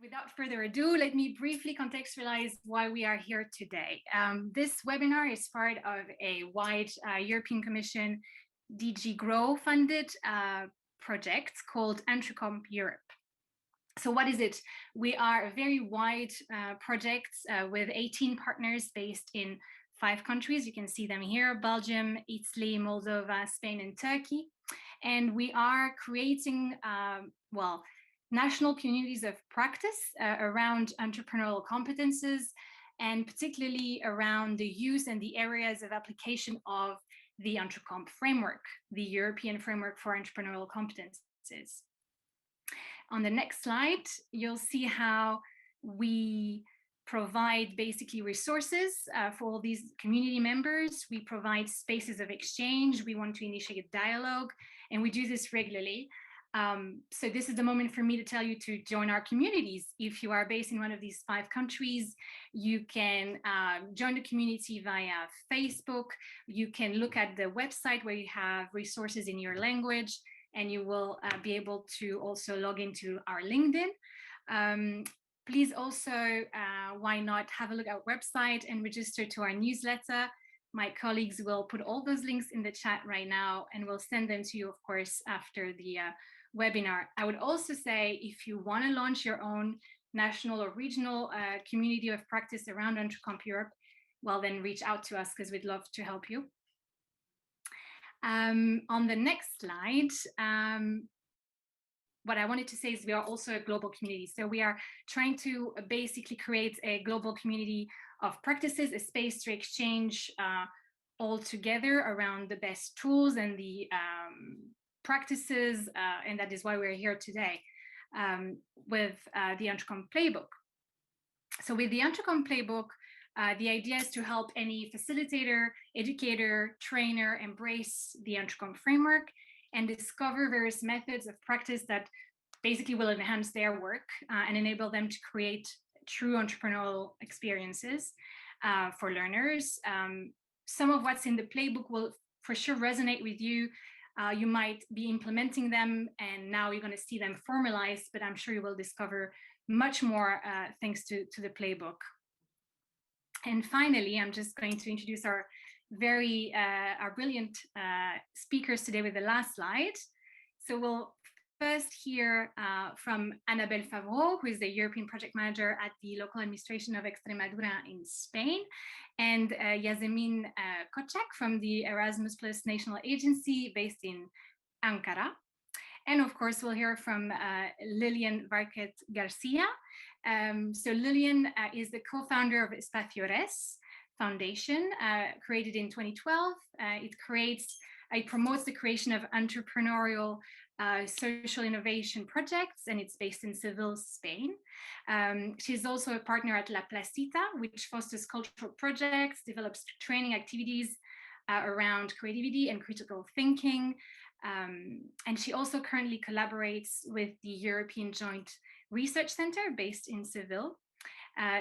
Without further ado, let me briefly contextualize why we are here today. This webinar is part of a wide European Commission DG Grow funded project called EntreComp Europe. So what is it? We are a very wide project with 18 partners based in 5 countries. You can see them here: Belgium, Italy, Moldova, Spain, and Turkey. And we are creating, national communities of practice around entrepreneurial competences, and particularly around the use and the areas of application of the EntreComp framework, the European framework for entrepreneurial competences. On the next slide, you'll see how we provide basically resources for all these community members. We provide spaces of exchange. We want to initiate dialogue, and we do this regularly. So this is the moment for me to tell you to join our communities. If you are based in one of these 5 countries, you can join the community via Facebook. You can look at the website where you have resources in your language, and you will be able to also log into our LinkedIn. Please also, why not have a look at our website and register to our newsletter. My colleagues will put all those links in the chat right now, and we'll send them to you, of course, after the webinar. I would also say, if you want to launch your own national or regional community of practice around EntreComp Europe, well, then reach out to us, because we'd love to help you. On the next slide, what I wanted to say is we are also a global community. So we are trying to basically create a global community of practices, a space to exchange all together around the best tools and the practices, and that is why we're here today with the EntreComp Playbook. So with the EntreComp Playbook, the idea is to help any facilitator, educator, trainer embrace the EntreComp framework and discover various methods of practice that basically will enhance their work and enable them to create true entrepreneurial experiences for learners. Some of what's in the playbook will for sure resonate with you. You might be implementing them, and now you're going to see them formalized, but I'm sure you will discover much more thanks to the playbook. And finally, I'm just going to introduce our brilliant speakers today with the last slide. So we'll first hear from Annabelle Favreau, who is the European Project Manager at the local administration of Extremadura in Spain, and Yasemin Kocak from the Erasmus Plus National Agency based in Ankara. And of course, we'll hear from Lilian Weikert García. So Lilian is the co-founder of Espacio RES Foundation, created in 2012. It promotes the creation of entrepreneurial social innovation projects, and it's based in Seville, Spain. She's also a partner at LaPlasita, which fosters cultural projects, develops training activities around creativity and critical thinking. And she also currently collaborates with the European Joint Research Center based in Seville,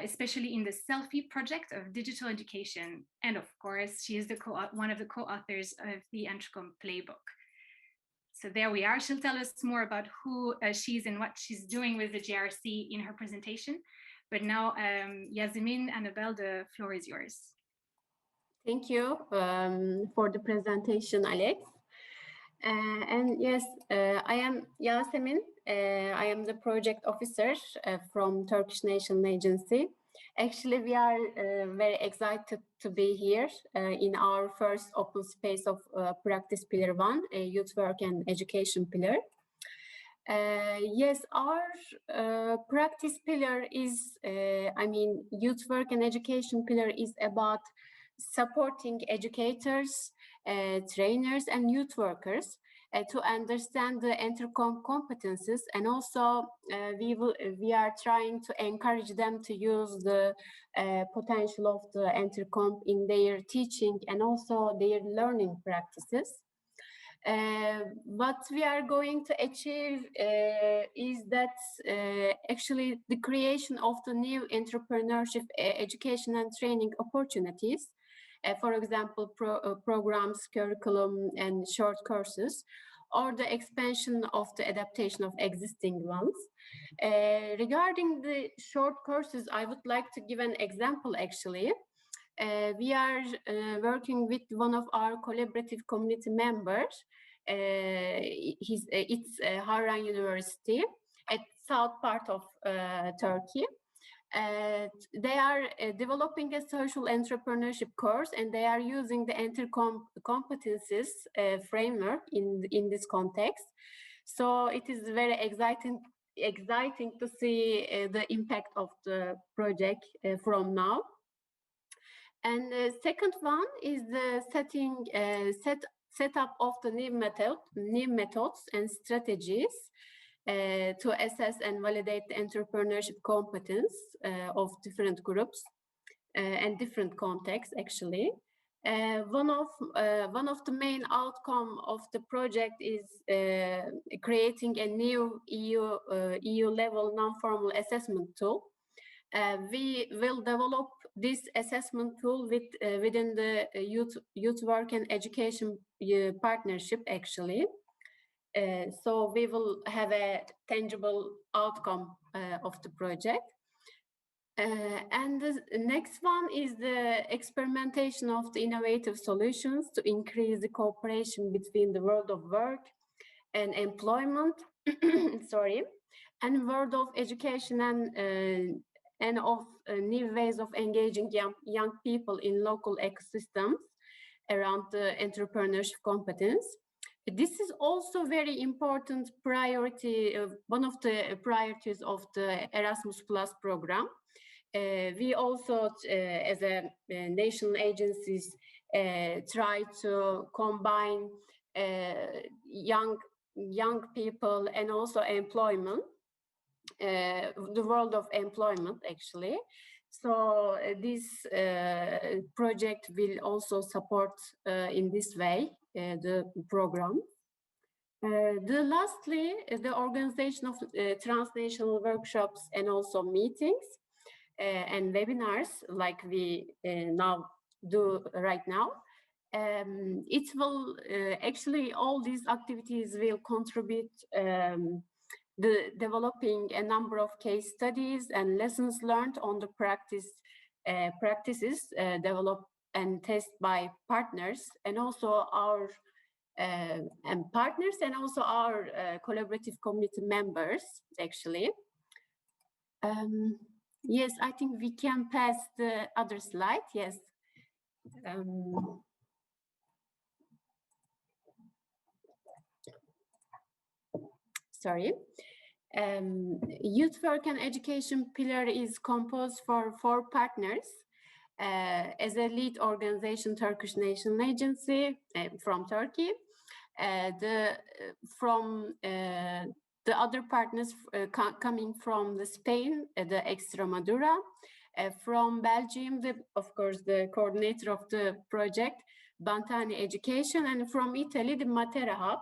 especially in the Selfie project of digital education. And of course, she is one of the co-authors of the EntreComp Playbook. So there we are. She'll tell us more about who she is and what she's doing with the JRC in her presentation. But now, Yasemin, Annabelle, the floor is yours. Thank you for the presentation, Alex. And yes, I am Yasemin. I am the project officer from Turkish National Agency. Actually, we are very excited to be here in our first open space of Practice Pillar 1, Youth Work and Education Pillar. Yes, our Practice Pillar is, Youth Work and Education Pillar is about supporting educators, trainers, and youth workers to understand the EntreComp competences, and also we are trying to encourage them to use the potential of the EntreComp in their teaching and also their learning practices. What we are going to achieve is that actually the creation of the new entrepreneurship education and training opportunities, for example, programs, curriculum, and short courses, or the expansion of the adaptation of existing ones. Regarding the short courses, I would like to give an example actually. We are working with one of our collaborative community members. It's Harran University at south part of Turkey. They are developing a social entrepreneurship course, and they are using the EntreComp Competences framework in this context. So it is very exciting to see the impact of the project from now. And the second one is the setup of the new methods and strategies to assess and validate the entrepreneurship competence of different groups and different contexts actually. One of the main outcome of the project is creating a new EU level non-formal assessment tool. We will develop this assessment tool within the youth work and education partnership actually. So we will have a tangible outcome of the project. And the next one is the experimentation of the innovative solutions to increase the cooperation between the world of work and employment, sorry, and world of education and of new ways of engaging young people in local ecosystems around the entrepreneurship competence. This is also very important priority, one of the priorities of the Erasmus Plus program. We also, as a national agencies, try to combine young people and also employment, the world of employment actually. So this project will also support in this way the program. Lastly, the organization of transnational workshops and also meetings and webinars like we now do right now. It will actually, all these activities will contribute the developing a number of case studies and lessons learned on the practices developed and tested by partners and also our partners and also our collaborative community members actually. Yes, I think we can pass the other slide. Yes. Sorry. Youth work and education pillar is composed for 4 partners. As a lead organization, Turkish National Agency from Turkey. The other partners coming from the Spain, the Extremadura, from Belgium, of course, the coordinator of the project, Bantani Education, and from Italy, the Matera Hub.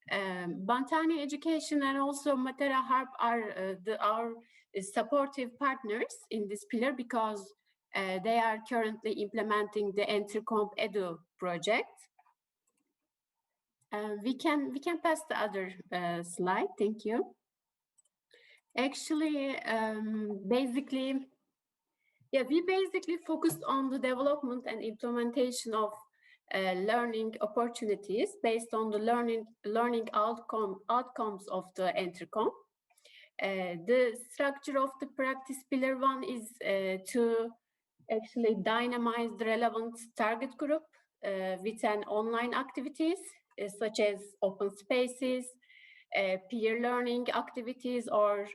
Bantani Education and also Matera Hub are our supportive partners in this pillar because they are currently implementing the EntreComp Edu project. We can pass the other slide. Thank you. Actually, we basically focused on the development and implementation of learning opportunities based on the learning outcomes of the EntreComp. The structure of the practice pillar 1 is to actually dynamize the relevant target group with an online activities such as open spaces, peer learning activities, or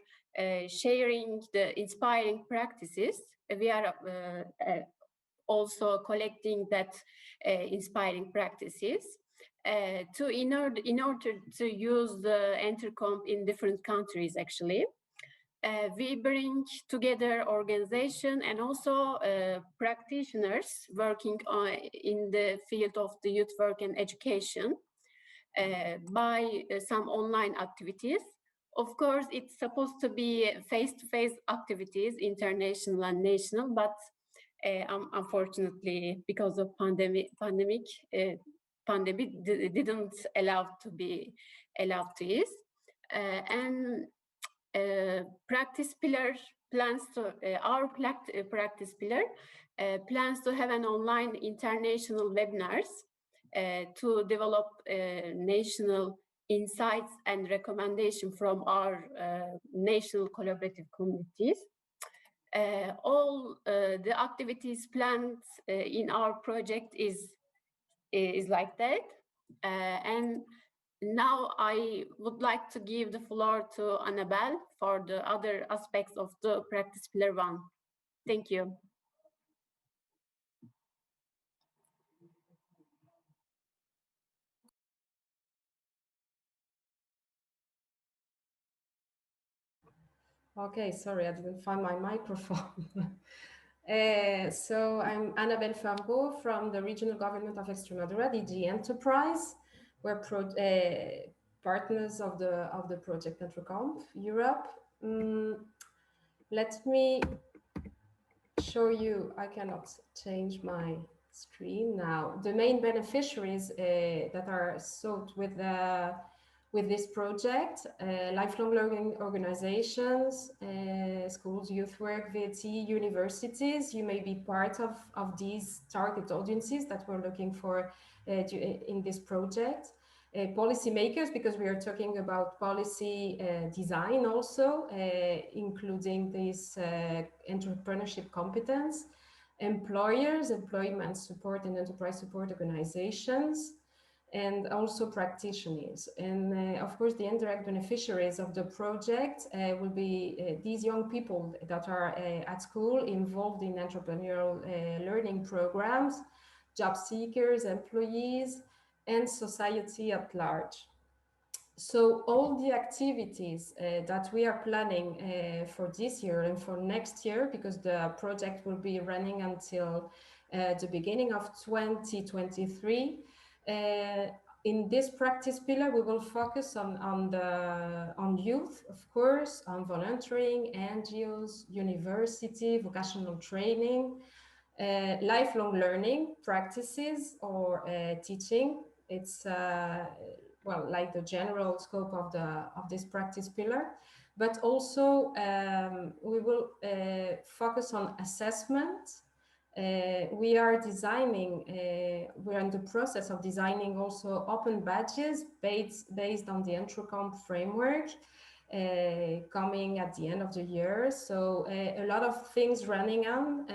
sharing the inspiring practices. We are also collecting that inspiring practices in order to use the EntreComp in different countries actually. We bring together organization and also practitioners working in the field of the youth work and education by some online activities. Of course, it's supposed to be face-to-face activities, international and national, but unfortunately, because of pandemic, pandemic didn't allow to use. And practice pillar plans to our practice pillar plans to have an online international webinars to develop national insights and recommendation from our national collaborative communities. All the activities planned in our project is like that. And now I would like to give the floor to Annabelle for the other aspects of the practice pillar 1. Thank you. Okay, sorry, I didn't find my microphone. So I'm Annabelle Fargo from the Regional Government of Extremadura, DG Enterprise. We're partners of the project EntreComp Europe. Let me show you, I cannot change my screen now. The main beneficiaries that are sought with this project, lifelong learning organizations, schools, youth work, VT, universities. You may be part of these target audiences that we're looking for in this project. Policymakers, because we are talking about policy design also, including this entrepreneurship competence, employers, employment support and enterprise support organizations, and also practitioners. And of course, the indirect beneficiaries of the project will be these young people that are at school involved in entrepreneurial learning programs, job seekers, employees, and society at large. So all the activities that we are planning for this year and for next year, because the project will be running until the beginning of 2023, in this practice pillar, we will focus on youth, of course, on volunteering, NGOs, university, vocational training, lifelong learning practices or teaching. It's well, like the general scope of this practice pillar, but also we will focus on assessment. We are designing, we're in the process of designing also open badges based on the EntreComp framework, coming at the end of the year. So a lot of things running on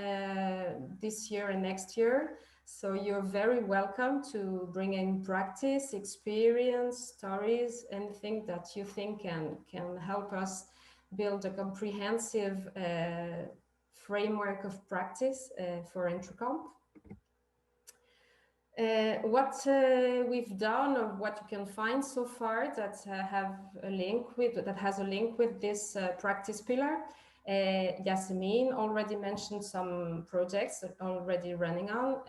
this year and next year. So you're very welcome to bring in practice, experience, stories, anything that you think can help us build a comprehensive framework of practice for EntreComp. What we've done, or what you can find so far that has a link with this practice pillar. Yasmin already mentioned some projects that are already running on.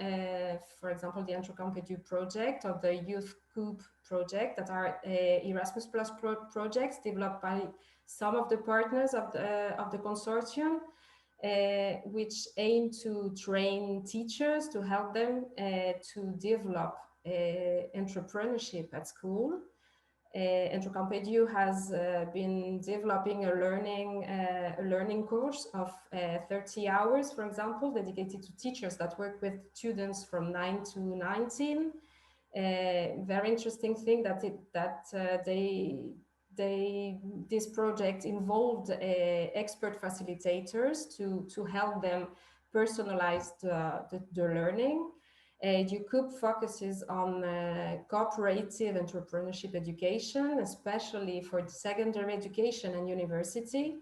For example, the EntreComp Playbook project or the Youth Coop project, that are Erasmus Plus projects developed by some of the partners of the consortium. Which aim to train teachers to help them to develop entrepreneurship at school. EntreComp Playbook has been developing a learning course of 30 hours, for example, dedicated to teachers that work with students from 9 to 19. Very interesting thing that this project involved expert facilitators to help them personalize the learning. UCOOP focuses on cooperative entrepreneurship education, especially for the secondary education and university.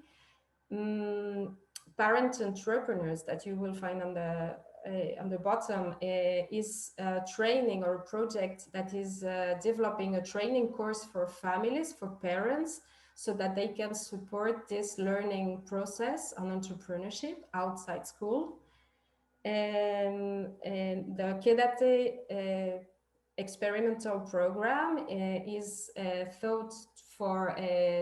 Parent entrepreneurs, that you will find on the bottom, is a training or a project that is developing a training course for families, for parents, so that they can support this learning process on entrepreneurship outside school. And the Created experimental program is thought for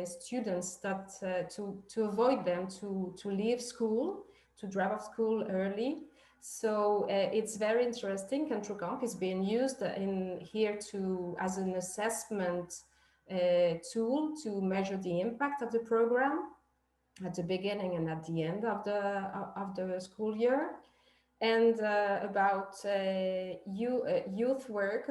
students that to avoid them to leave school, to drop off school early. So it's very interesting. EntreComp is being used in here as an assessment tool to measure the impact of the program at the beginning and at the end of the school year. And about youth work,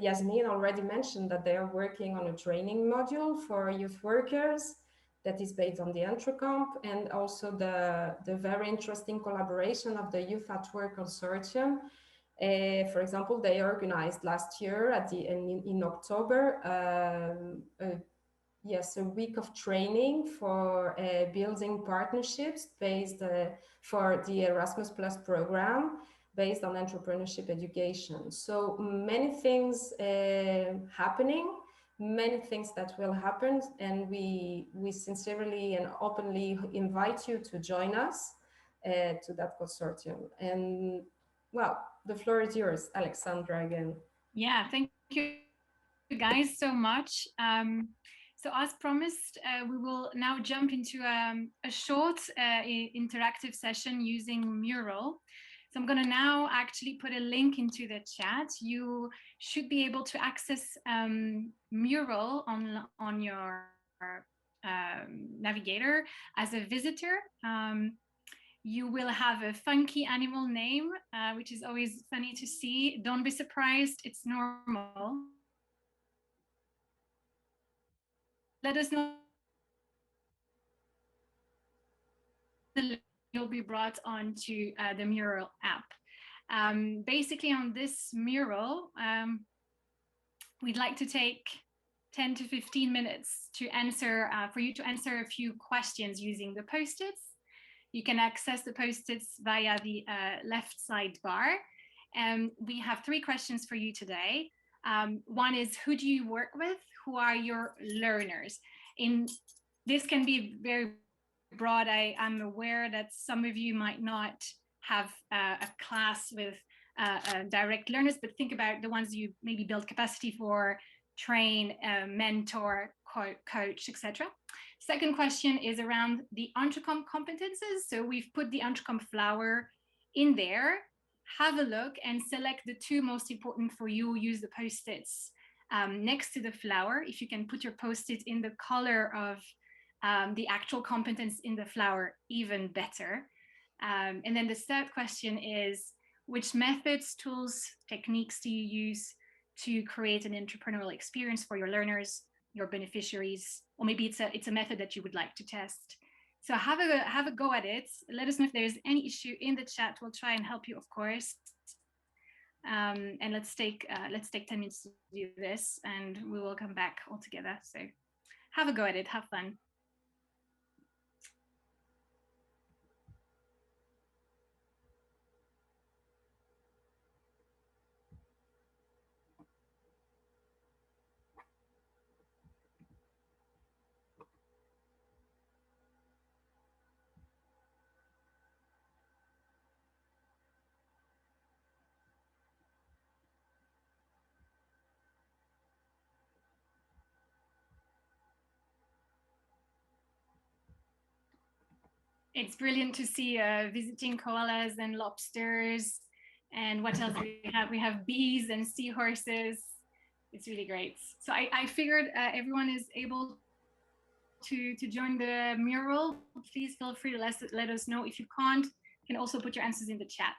Yasmin already mentioned that they are working on a training module for youth workers that is based on the EntreComp, and also the very interesting collaboration of the Youth at Work Consortium. For example, they organized last year in October a week of training for building partnerships based for the Erasmus Plus program based on entrepreneurship education. So many things happening, many things that will happen, and we sincerely and openly invite you to join us to that consortium. And well, the floor is yours, Alexandra, again. Yeah, thank you guys so much. So as promised, we will now jump into a short interactive session using Mural. So I'm going to now actually put a link into the chat. You should be able to access Mural on your navigator as a visitor. You will have a funky animal name, which is always funny to see. Don't be surprised, it's normal. Let us know. You'll be brought onto the Mural app. Basically on this Mural, we'd like to take 10 to 15 minutes to answer, for you to answer a few questions using the post-its. You can access the post-its via the left sidebar. We have 3 questions for you today. One is, who do you work with? Who are your learners? This can be very broad. I'm aware that some of you might not have a class with direct learners, but think about the ones you maybe build capacity for, train, mentor, coach, etc. Second question is around the EntreComp competences. So we've put the EntreComp flower in there. Have a look and select the 2 most important for you. Use the post-its next to the flower. If you can put your post-it in the color of the actual competence in the flower, even better. And then the third question is, which methods, tools, techniques do you use to create an entrepreneurial experience for your learners, your beneficiaries, or maybe it's a method that you would like to test. So have a go at it. Let us know if there's any issue in the chat. We'll try and help you, of course. And let's take 10 minutes to do this, and we will come back all together. So have a go at it. Have fun. It's brilliant to see visiting koalas and lobsters. And what else do we have? We have bees and seahorses. It's really great. So I figured everyone is able to join the Mural. Please feel free to let us know. If you can't, you can also put your answers in the chat.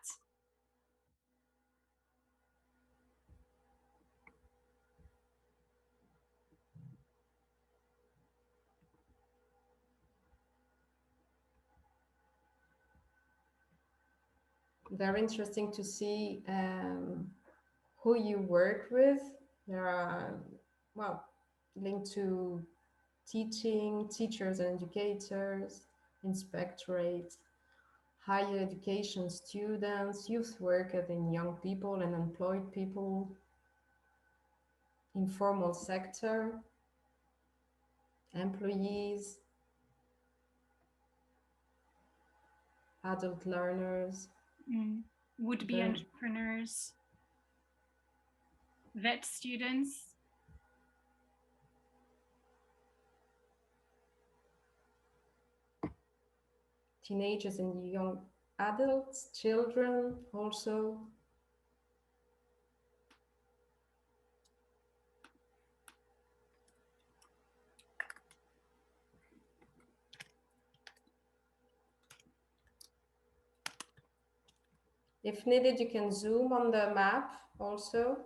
Very interesting to see who you work with. There are, well, linked to teaching, teachers and educators, inspectorate, higher education students, youth workers and young people and employed people, informal sector, employees, adult learners, would-be entrepreneurs, vet students, teenagers and young adults, children also. If needed, you can zoom on the map also.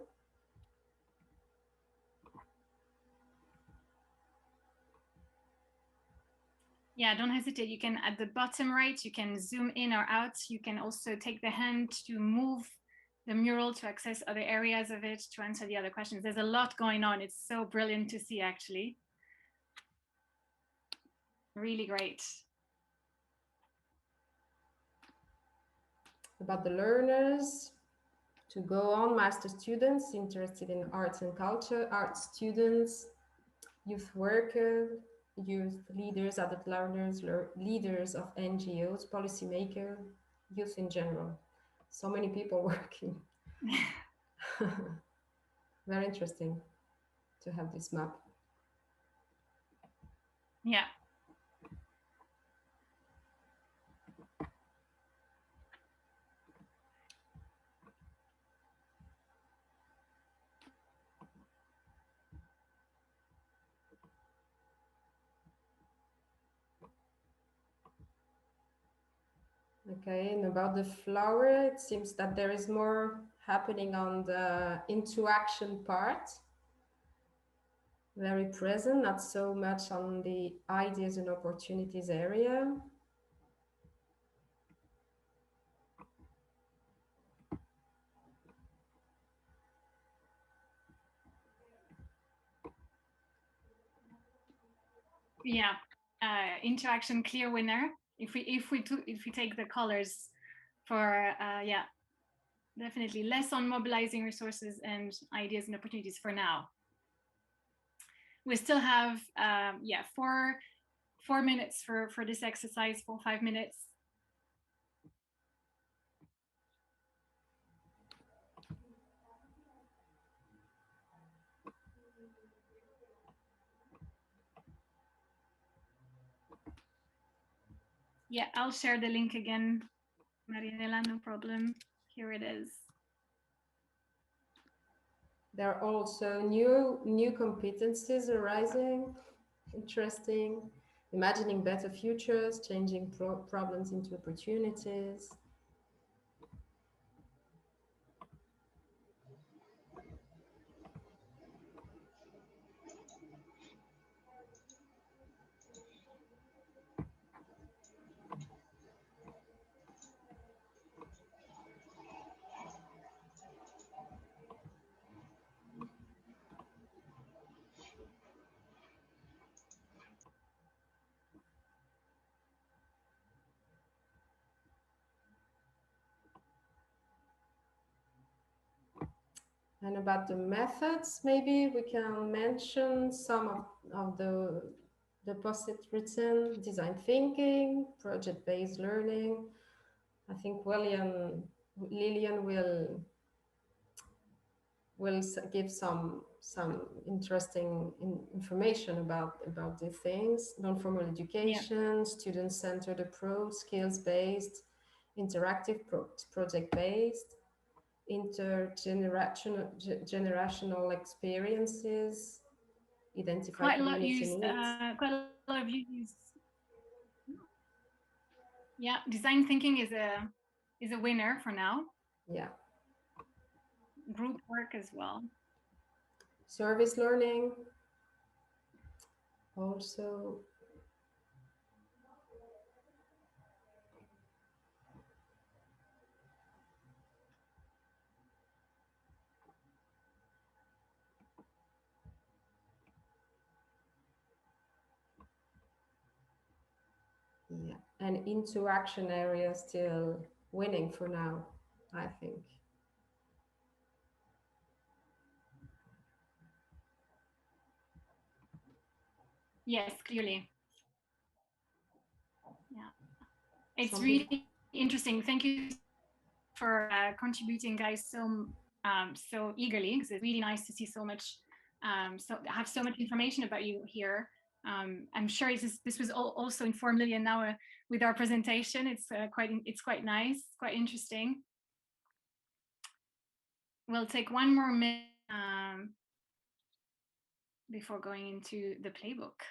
Yeah, don't hesitate. You can, at the bottom right, you can zoom in or out. You can also take the hand to move the mural to access other areas of it, to answer the other questions. There's a lot going on. It's so brilliant to see, actually. Really great. About the learners, to go on, master students interested in arts and culture, art students, youth workers, youth leaders, adult learners, leaders of NGOs, policymakers, youth in general. So many people working. Very interesting to have this map. Yeah. Okay, and about the flower, it seems that there is more happening on the into action part. Very present, not so much on the ideas and opportunities area. Yeah, interaction clear winner. If we take the colors for yeah, definitely less on mobilizing resources and ideas and opportunities for now. We still have yeah, four minutes for this exercise, 5 minutes. Yeah, I'll share the link again, Marinela, no problem. Here it is. There are also new competencies arising. Interesting. Imagining better futures, changing problems into opportunities. And about the methods, maybe we can mention some of the deposit written, design thinking, project-based learning. I think Lilian will give some interesting information about the things. Non-formal education, yeah. Student-centered approach, skills-based, interactive, project-based, intergenerational experiences, identify quite community needs. Quite a lot of you use. Yeah, design thinking is a winner for now. Yeah. Group work as well. Service learning also. Yeah, and into action area still winning for now, I think. Yes, clearly. Yeah, it's really interesting. Thank you for contributing, guys, so eagerly, because it's really nice to see so much, have so much information about you here. I'm sure this was also informed Lilian now with our presentation. It's quite nice, quite interesting. We'll take one more minute before going into the playbook.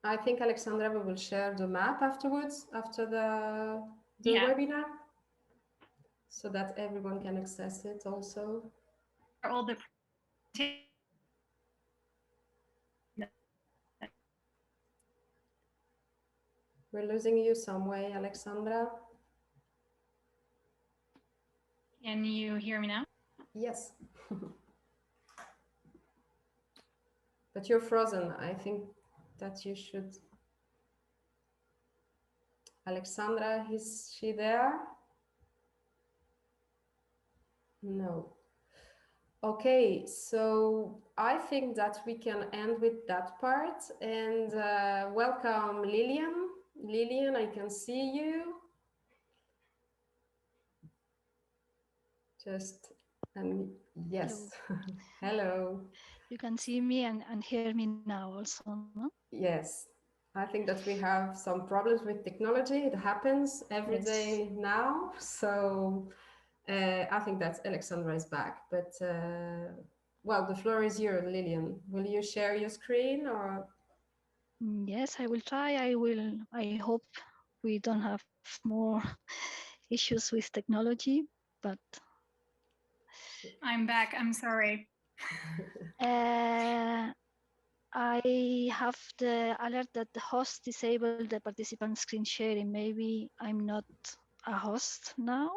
I think, Alexandra, we will share the map afterwards, after the webinar, so that everyone can access it also. All the We're losing you some way, Alexandra. Can you hear me now? Yes. But you're frozen. I think that you should. Alexandra, is she there? No. Okay, so I think that we can end with that part, and welcome Lilian. Lilian, I can see you. Just, yes. Hello. You can see me and hear me now also, no? Yes. I think that we have some problems with technology. It happens every day now. So I think that Alexandra is back. But, well, the floor is yours, Lilian. Will you share your screen or? Yes, I will try. I hope we don't have more issues with technology, but. I'm back. I'm sorry. I have the alert that the host disabled the participant screen sharing. Maybe I'm not a host now.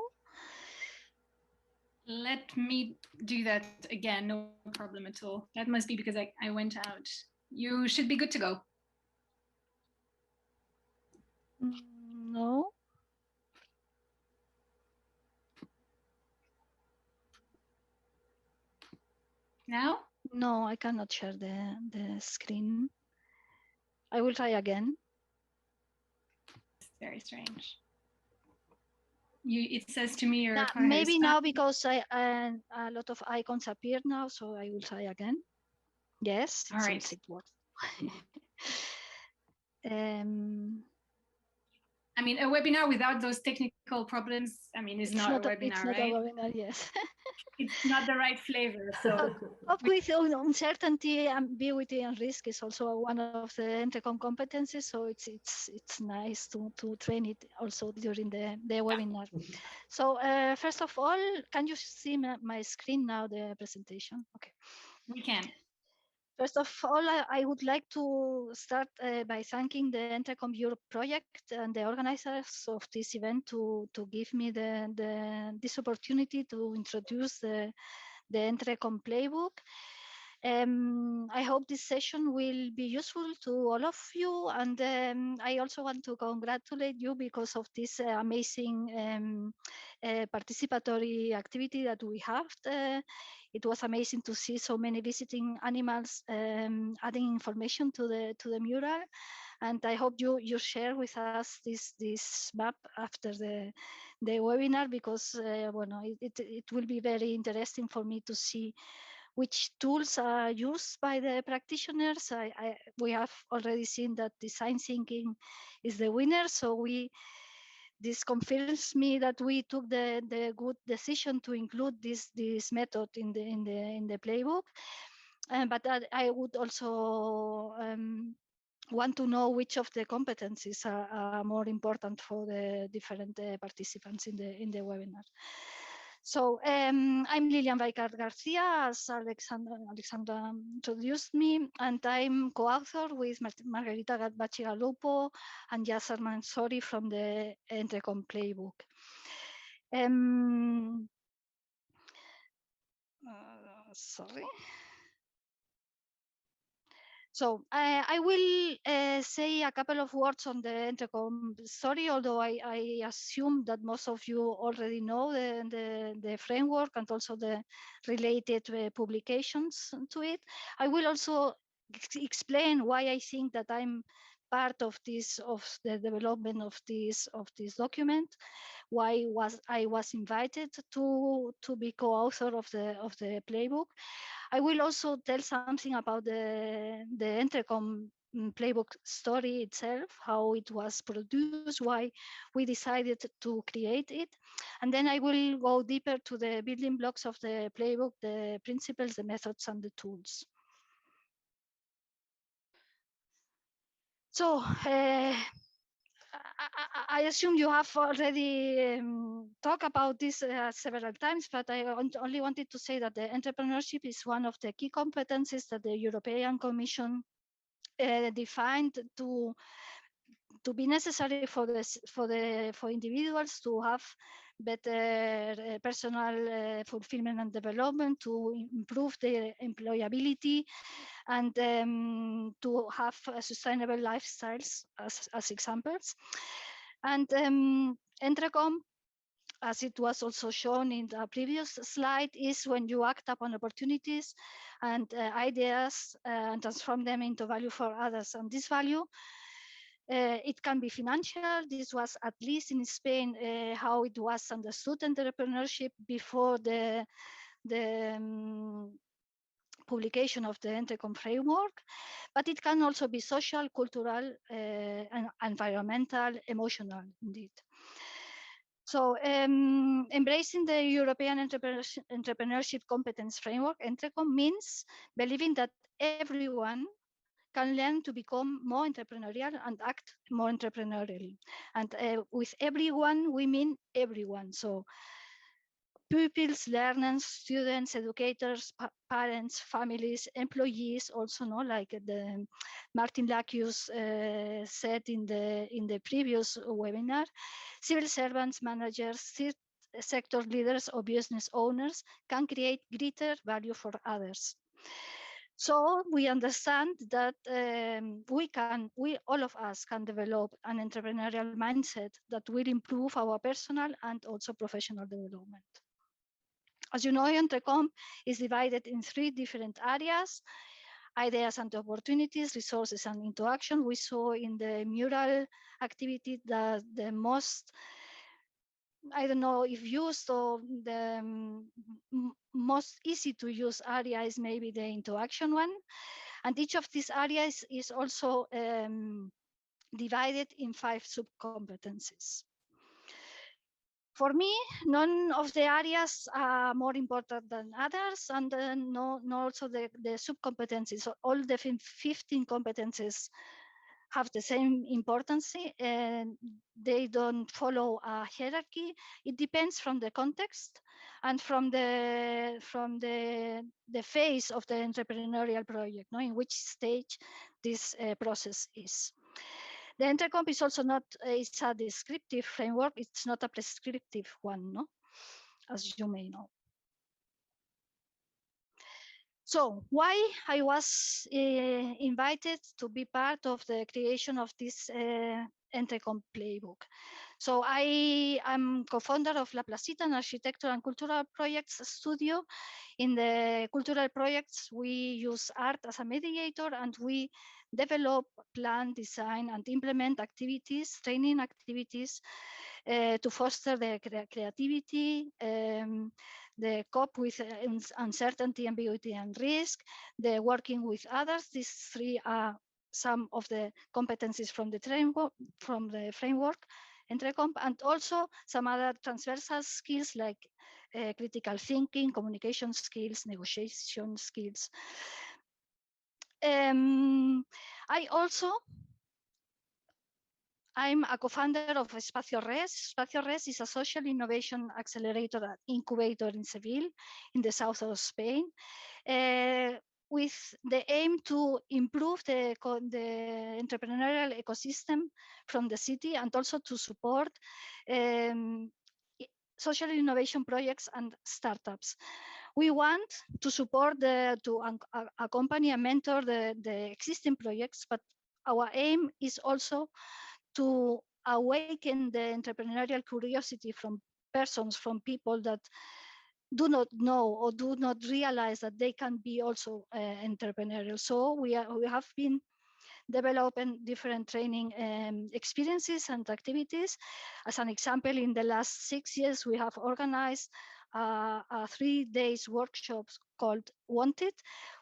Let me do that again. No problem at all. That must be because I went out. You should be good to go. No. Now? No, I cannot share the screen. I will try again. It's very strange. It says to me your maybe now because a lot of icons appear now, so I will try again. Yes, all right. It works. I mean, a webinar without those technical problems, I mean, is not a webinar, it's not right? a webinar, yes. It's not the right flavor. So with uncertainty, ambiguity, and risk is also one of the EntreComp competencies. So it's nice to train it also during the webinar. So first of all, can you see my screen now, the presentation? Okay. We can. First of all, I would like to start by thanking the EntreComp Europe project and the organizers of this event to give me this opportunity to introduce the EntreComp Playbook. I hope this session will be useful to all of you, and I also want to congratulate you because of this amazing participatory activity that we have. It was amazing to see so many visiting animals adding information to the mural, and I hope you share with us this map after the webinar, because it will be very interesting for me to see which tools are used by the practitioners. We have already seen that design thinking is the winner, so this confirms me that we took the good decision to include this method in the playbook. But I would also want to know which of the competencies are more important for the different participants in the webinar. So I'm Lilian Weikert García, as Alexandra introduced me, and I'm co-author with Margarita Bacigalupo and Yasser Mansouri from the EntreComp Playbook. Sorry. So I will say a couple of words on the EntreComp story, although I assume that most of you already know the framework and also the related publications to it. I will also explain why I think that I'm part of the development of this document, why I was invited to be co-author of the playbook. I will also tell something about the EntreComp Playbook story itself, how it was produced, why we decided to create it. And then I will go deeper to the building blocks of the playbook, the principles, the methods, and the tools. So I assume you have already talked about this several times, but I only wanted to say that the entrepreneurship is one of the key competencies that the European Commission defined to be necessary for individuals to have better personal fulfillment and development, to improve their employability, and to have sustainable lifestyles as examples. And EntreComp, as it was also shown in the previous slide, is when you act upon opportunities and ideas and transform them into value for others. And this value, it can be financial. This was, at least in Spain, how it was understood entrepreneurship before the publication of the EntreComp framework, but it can also be social, cultural, and environmental, emotional, indeed. So embracing the European Entrepreneurship Competence Framework, EntreComp, means believing that everyone can learn to become more entrepreneurial and act more entrepreneurially. And with everyone, we mean everyone. So pupils, learners, students, educators, parents, families, employees, also, no, like the Martin Lacius said in the previous webinar, civil servants, managers, sector leaders, or business owners can create greater value for others. So we understand that we all of us can develop an entrepreneurial mindset that will improve our personal and also professional development. As you know, EntreComp is divided in 3 different areas: ideas and opportunities, resources and interaction. We saw in the mural activity that the most, I don't know if used or the most easy to use area is maybe the interaction one. And each of these areas is also divided in 5 sub-competencies. For me, none of the areas are more important than others, and no also the sub-competencies. So all the 15 competencies have the same importance, and they don't follow a hierarchy. It depends from the context and from the phase of the entrepreneurial project, no, in which stage this process is. The EntreComp is also not it's a descriptive framework. It's not a prescriptive one, no, as you may know. So why I was invited to be part of the creation of this EntreComp Playbook. So I am co-founder of LaPlasita, an architectural and cultural projects studio. In the cultural projects, we use art as a mediator, and we develop, plan, design, and implement activities, training activities to foster the creativity, the cope with uncertainty, ambiguity, and risk, the working with others. These 3 are some of the competencies from the framework, EntreComp, and also some other transversal skills like critical thinking, communication skills, negotiation skills. I'm a co-founder of Espacio RES. Espacio RES is a social innovation accelerator and incubator in Seville, in the south of Spain, with the aim to improve the entrepreneurial ecosystem from the city, and also to support social innovation projects and startups. We want to support to accompany and mentor the existing projects, but our aim is also to awaken the entrepreneurial curiosity from persons, from people that do not know or do not realize that they can be also entrepreneurial. So we have been developing different training experiences and activities. As an example, in the last 6 years, we have organized a 3 days workshops called Wanted,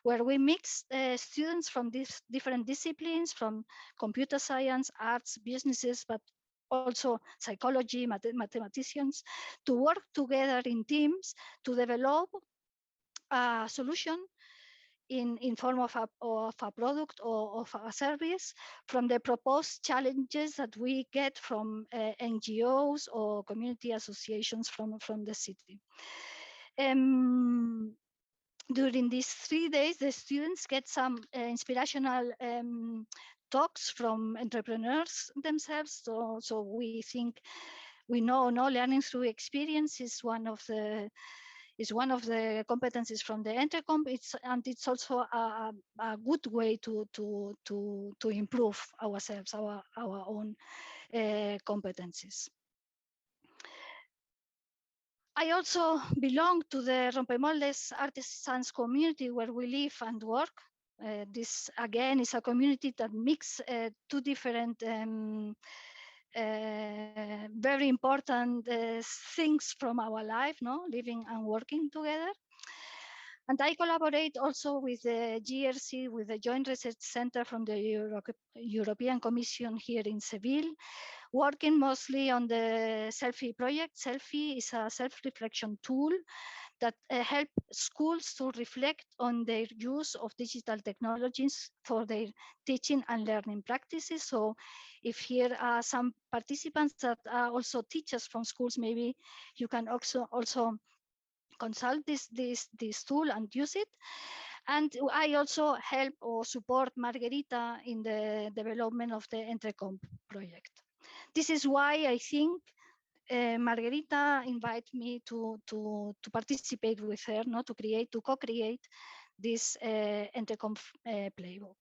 where we mix students from these different disciplines, from computer science, arts, businesses, but also psychology, mathematicians, to work together in teams to develop a solution in form of a product or of a service from the proposed challenges that we get from NGOs or community associations from the city. During these 3 days, the students get some inspirational talks from entrepreneurs themselves. So we think, we know learning through experience is one of the competencies from the EntreComp. It's also a good way to improve ourselves, our own competencies. I also belong to the Rompemoldes artisans community where we live and work. This again is a community that mixes two different very important things from our life, living and working together. And I collaborate also with the GRC, with the Joint Research Center from the European Commission here in Seville, working mostly on the Selfie project. Selfie is a self-reflection tool that help schools to reflect on their use of digital technologies for their teaching and learning practices. So if here are some participants that are also teachers from schools, maybe you can also consult this tool and use it. And I also help or support Margherita in the development of the EntreComp project. This is why I think Margherita invited me to participate with her, to co-create this EntreComp Playbook.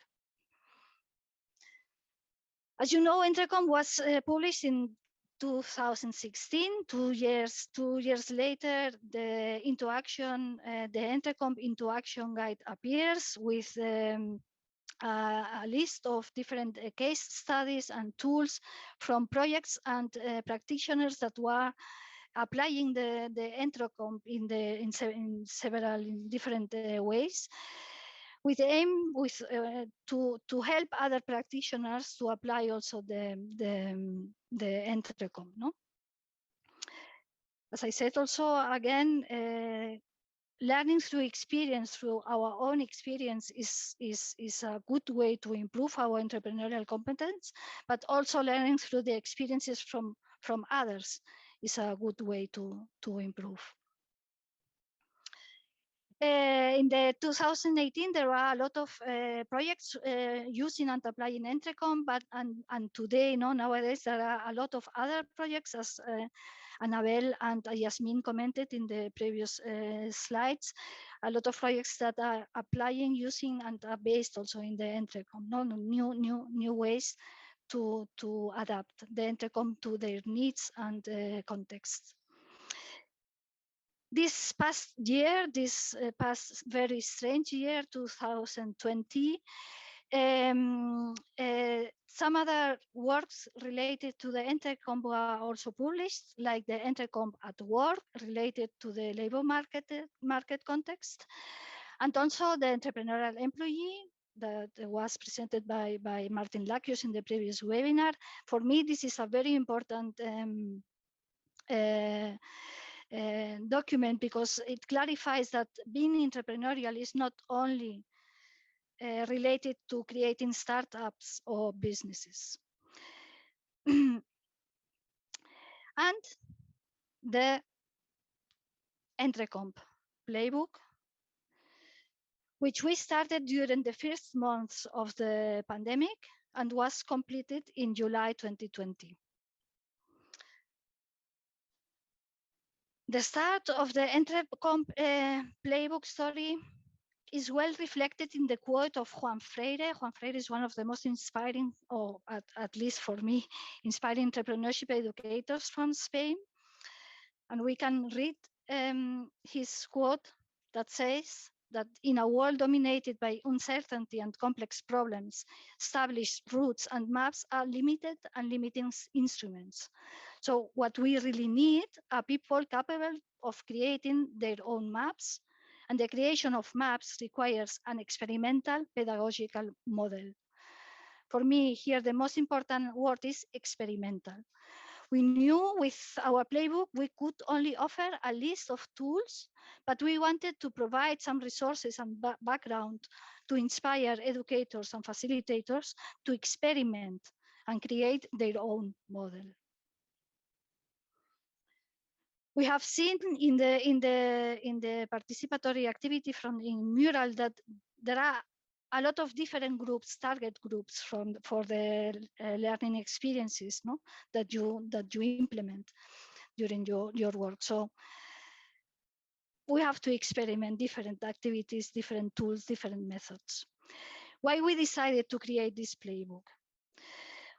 As you know, EntreComp was published in 2016. 2 years later, the EntreComp Into Action Guide appears with a list of different case studies and tools from projects and practitioners that were applying the EntreComp in several different ways, with the aim to help other practitioners to apply also the EntreComp. As I said, also again, learning through experience, through our own experience, is a good way to improve our entrepreneurial competence, but also learning through the experiences from others is a good way to improve. In the 2018, there are a lot of projects using and applying EntreComp, but and today, nowadays, there are a lot of other projects, as Annabelle and Yasmin commented in the previous slides, a lot of projects that are applying, using, and are based also in the EntreComp. New ways to adapt the EntreComp to their needs and contexts. This past year, this past very strange year, 2020, some other works related to the EntreComp are also published, like the EntreComp at Work, related to the labor market context, and also the Entrepreneurial Employee that was presented by Martin Lakios in the previous webinar. For me, this is a very important document, because it clarifies that being entrepreneurial is not only related to creating startups or businesses. And the EntreComp Playbook, which we started during the first months of the pandemic and was completed in July 2020. The start of the EntreComp Playbook story is well reflected in the quote of Juan Freire. Juan Freire is one of the most inspiring, or at least for me, inspiring entrepreneurship educators from Spain. And we can read his quote that says that in a world dominated by uncertainty and complex problems, established routes and maps are limited and limiting instruments. So what we really need are people capable of creating their own maps, and the creation of maps requires an experimental pedagogical model. For me, here the most important word is experimental. We knew with our playbook we could only offer a list of tools, but we wanted to provide some resources and background to inspire educators and facilitators to experiment and create their own model. We have seen in the participatory activity in Mural that there are a lot of different groups, target groups for the learning experiences, no, that you implement during your work. So we have to experiment different activities, different tools, different methods. Why we decided to create this playbook?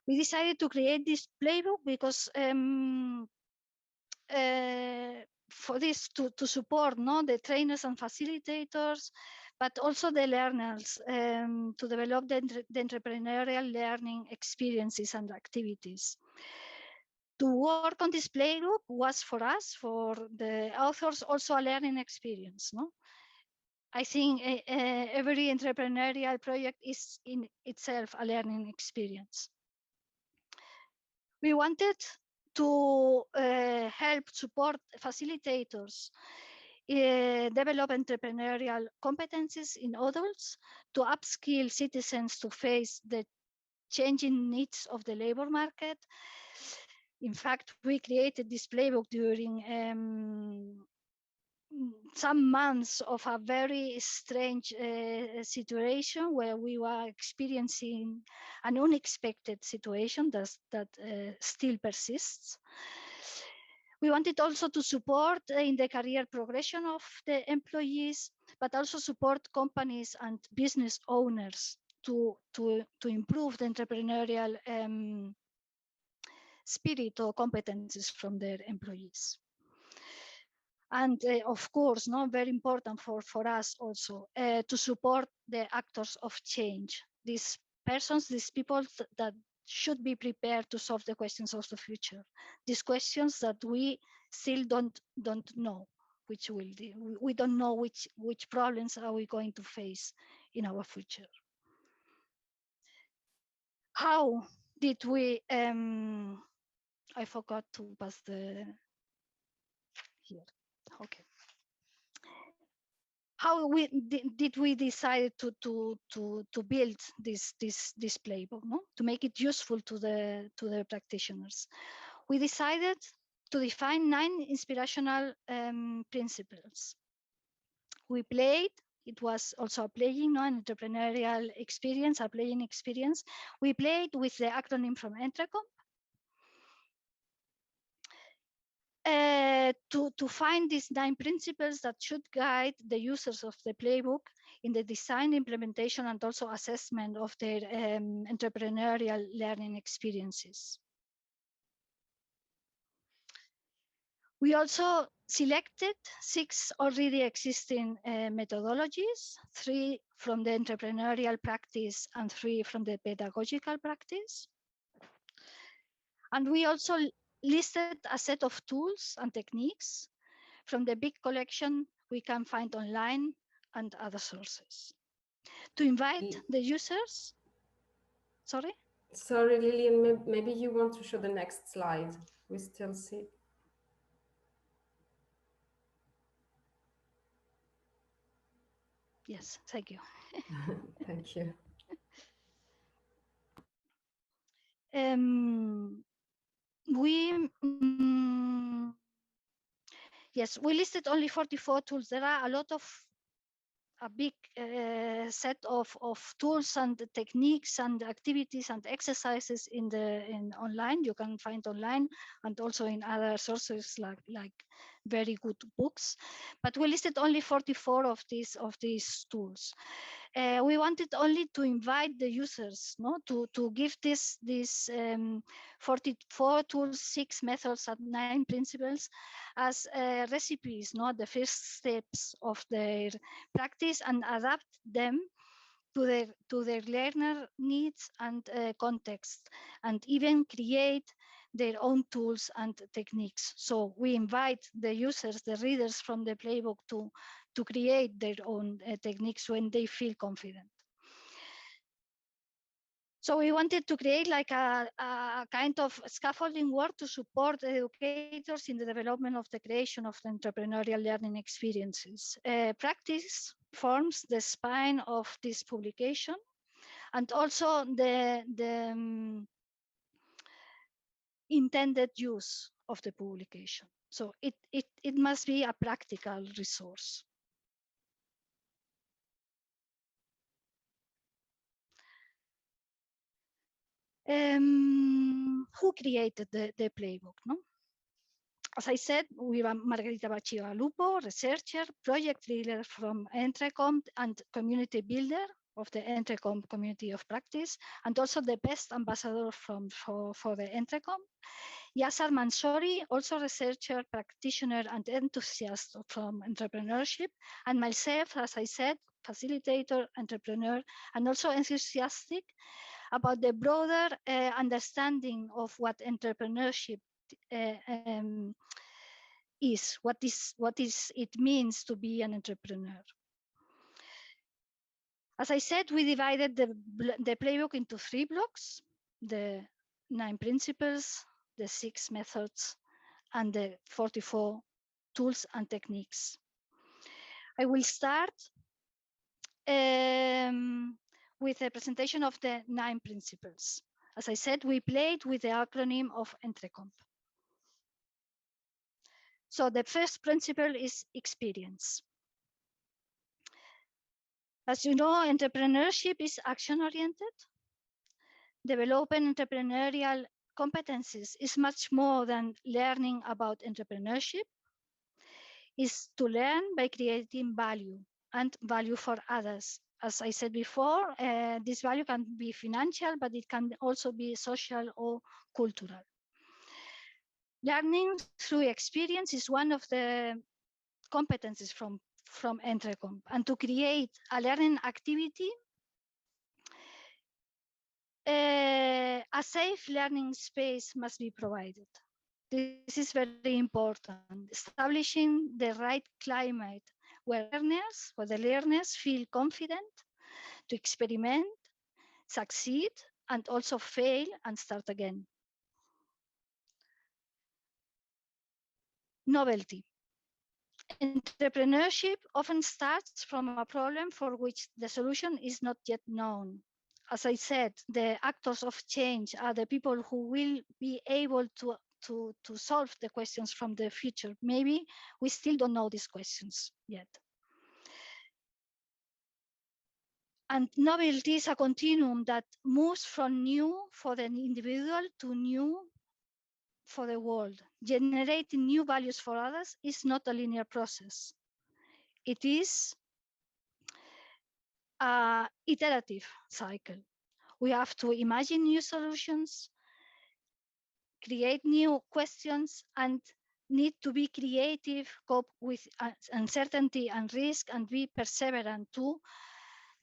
We decided to create this playbook because for this to support the trainers and facilitators, but also the learners to develop the entrepreneurial learning experiences and activities. To work on this playbook was for us, for the authors, also a learning experience. No, I think every entrepreneurial project is in itself a learning experience. We wanted to help support facilitators develop entrepreneurial competencies in adults, to upskill citizens to face the changing needs of the labor market. In fact, we created this playbook during some months of a very strange situation where we were experiencing an unexpected situation that still persists. We wanted also to support in the career progression of the employees, but also support companies and business owners to improve the entrepreneurial spirit or competencies from their employees. And of course, very important for us also to support the actors of change. These persons, these people that should be prepared to solve the questions of the future. These questions that we still don't know which will be. We don't know which problems are we going to face in our future. How did we? I forgot to pass the here. Okay. How did we decide to build this playbook, no? To make it useful to the practitioners? We decided to define 9 inspirational principles. We played. It was also a playing, an entrepreneurial experience, a playing experience. We played with the acronym from EntreComp. To find these 9 principles that should guide the users of the playbook in the design, implementation, and also assessment of their entrepreneurial learning experiences. We also selected 6 already existing methodologies, 3 from the entrepreneurial practice and 3 from the pedagogical practice. And we also listed a set of tools and techniques from the big collection we can find online and other sources. To invite the users, sorry, Lilian, maybe you want to show the next slide. We still see. Yes, thank you. Thank you. Yes, we listed only 44 tools. There are a big set of tools and techniques and activities and exercises in online. You can find online and also in other sources like very good books, but we listed only 44 of these tools. We wanted only to invite the users, no, to give this 44 tools, 6 methods, and 9 principles as recipes, no, the first steps of their practice, and adapt them to their learner needs and context, and even create their own tools and techniques. So we invite the users, the readers from the playbook to create their own techniques when they feel confident. So we wanted to create like a kind of scaffolding work to support educators in the development of the creation of the entrepreneurial learning experiences. Practice forms the spine of this publication, and also the intended use of the publication. So it must be a practical resource. Who created the playbook? No? As I said, we were Margarita Bachigalupo, researcher, project leader from EntreComp and community builder of the EntreComp community of practice, and also the best ambassador for the EntreComp. Yasser Mansouri, also researcher, practitioner, and enthusiast from entrepreneurship, and myself, as I said, facilitator, entrepreneur, and also enthusiastic about the broader understanding of what entrepreneurship is, what it means to be an entrepreneur. As I said, we divided the playbook into 3 blocks: the 9 principles, the 6 methods, and the 44 tools and techniques. I will start with a presentation of the 9 principles. As I said, we played with the acronym of EntreComp. So the first principle is experience. As you know, entrepreneurship is action-oriented. Developing entrepreneurial competencies is much more than learning about entrepreneurship. It's to learn by creating value and value for others. As I said before, this value can be financial, but it can also be social or cultural. Learning through experience is one of the competencies from EntreComp, and to create a learning activity, a safe learning space must be provided. This is very important, establishing the right climate where the learners feel confident to experiment, succeed, and also fail and start again. Novelty. Entrepreneurship often starts from a problem for which the solution is not yet known. As I said, the actors of change are the people who will be able to solve the questions from the future. Maybe we still don't know these questions yet. And novelty is a continuum that moves from new for the individual to new for the world. Generating new values for others is not a linear process. It is an iterative cycle. We have to imagine new solutions, create new questions, and need to be creative, cope with uncertainty and risk, and be perseverant to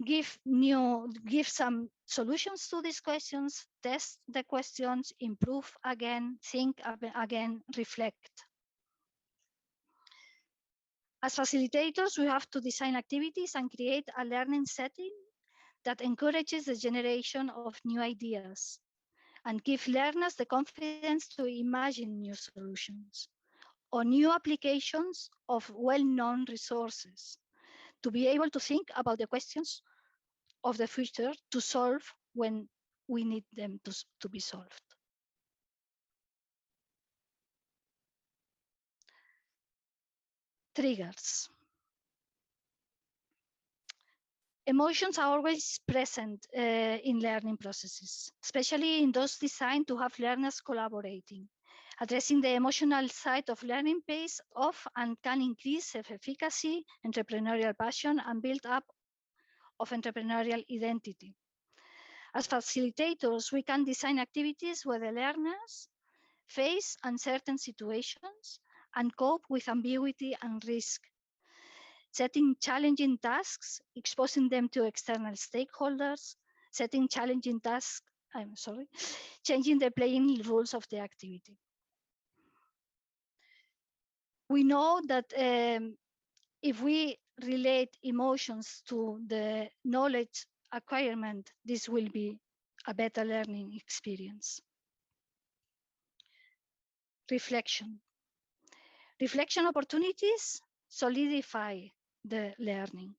give some solutions to these questions, test the questions, improve again, think again, reflect. As facilitators, we have to design activities and create a learning setting that encourages the generation of new ideas and give learners the confidence to imagine new solutions or new applications of well-known resources, to be able to think about the questions of the future to solve when we need them to be solved. Triggers. Emotions are always present in learning processes, especially in those designed to have learners collaborating. Addressing the emotional side of learning pays off and can increase efficacy, entrepreneurial passion, and build up of entrepreneurial identity. As facilitators, we can design activities where the learners face uncertain situations and cope with ambiguity and risk, setting challenging tasks, exposing them to external stakeholders, changing the playing rules of the activity. We know that if we relate emotions to the knowledge acquirement, this will be a better learning experience. Reflection. Reflection opportunities solidify the learning.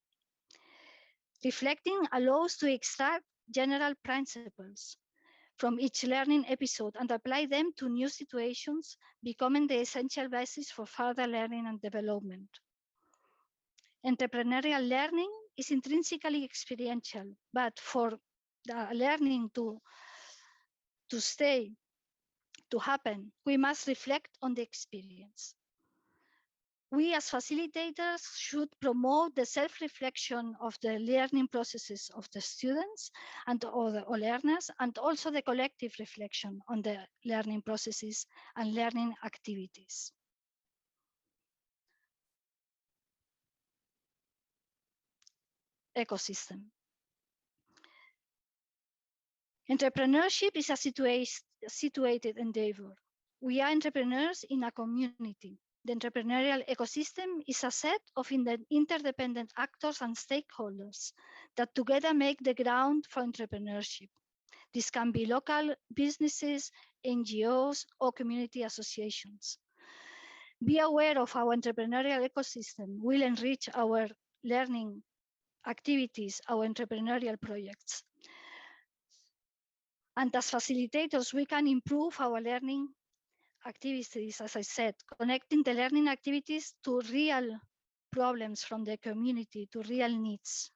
Reflecting allows to extract general principles from each learning episode and apply them to new situations, becoming the essential basis for further learning and development. Entrepreneurial learning is intrinsically experiential, but for the learning to happen, we must reflect on the experience. We as facilitators should promote the self-reflection of the learning processes of the students and other learners, and also the collective reflection on the learning processes and learning activities. Ecosystem. Entrepreneurship is a situated endeavor. We are entrepreneurs in a community. The entrepreneurial ecosystem is a set of interdependent actors and stakeholders that together make the ground for entrepreneurship. This can be local businesses, NGOs, or community associations. Be aware of our entrepreneurial ecosystem will enrich our learning activities, our entrepreneurial projects. And as facilitators, we can improve our learning activities, as I said, connecting the learning activities to real problems from the community, to real needs.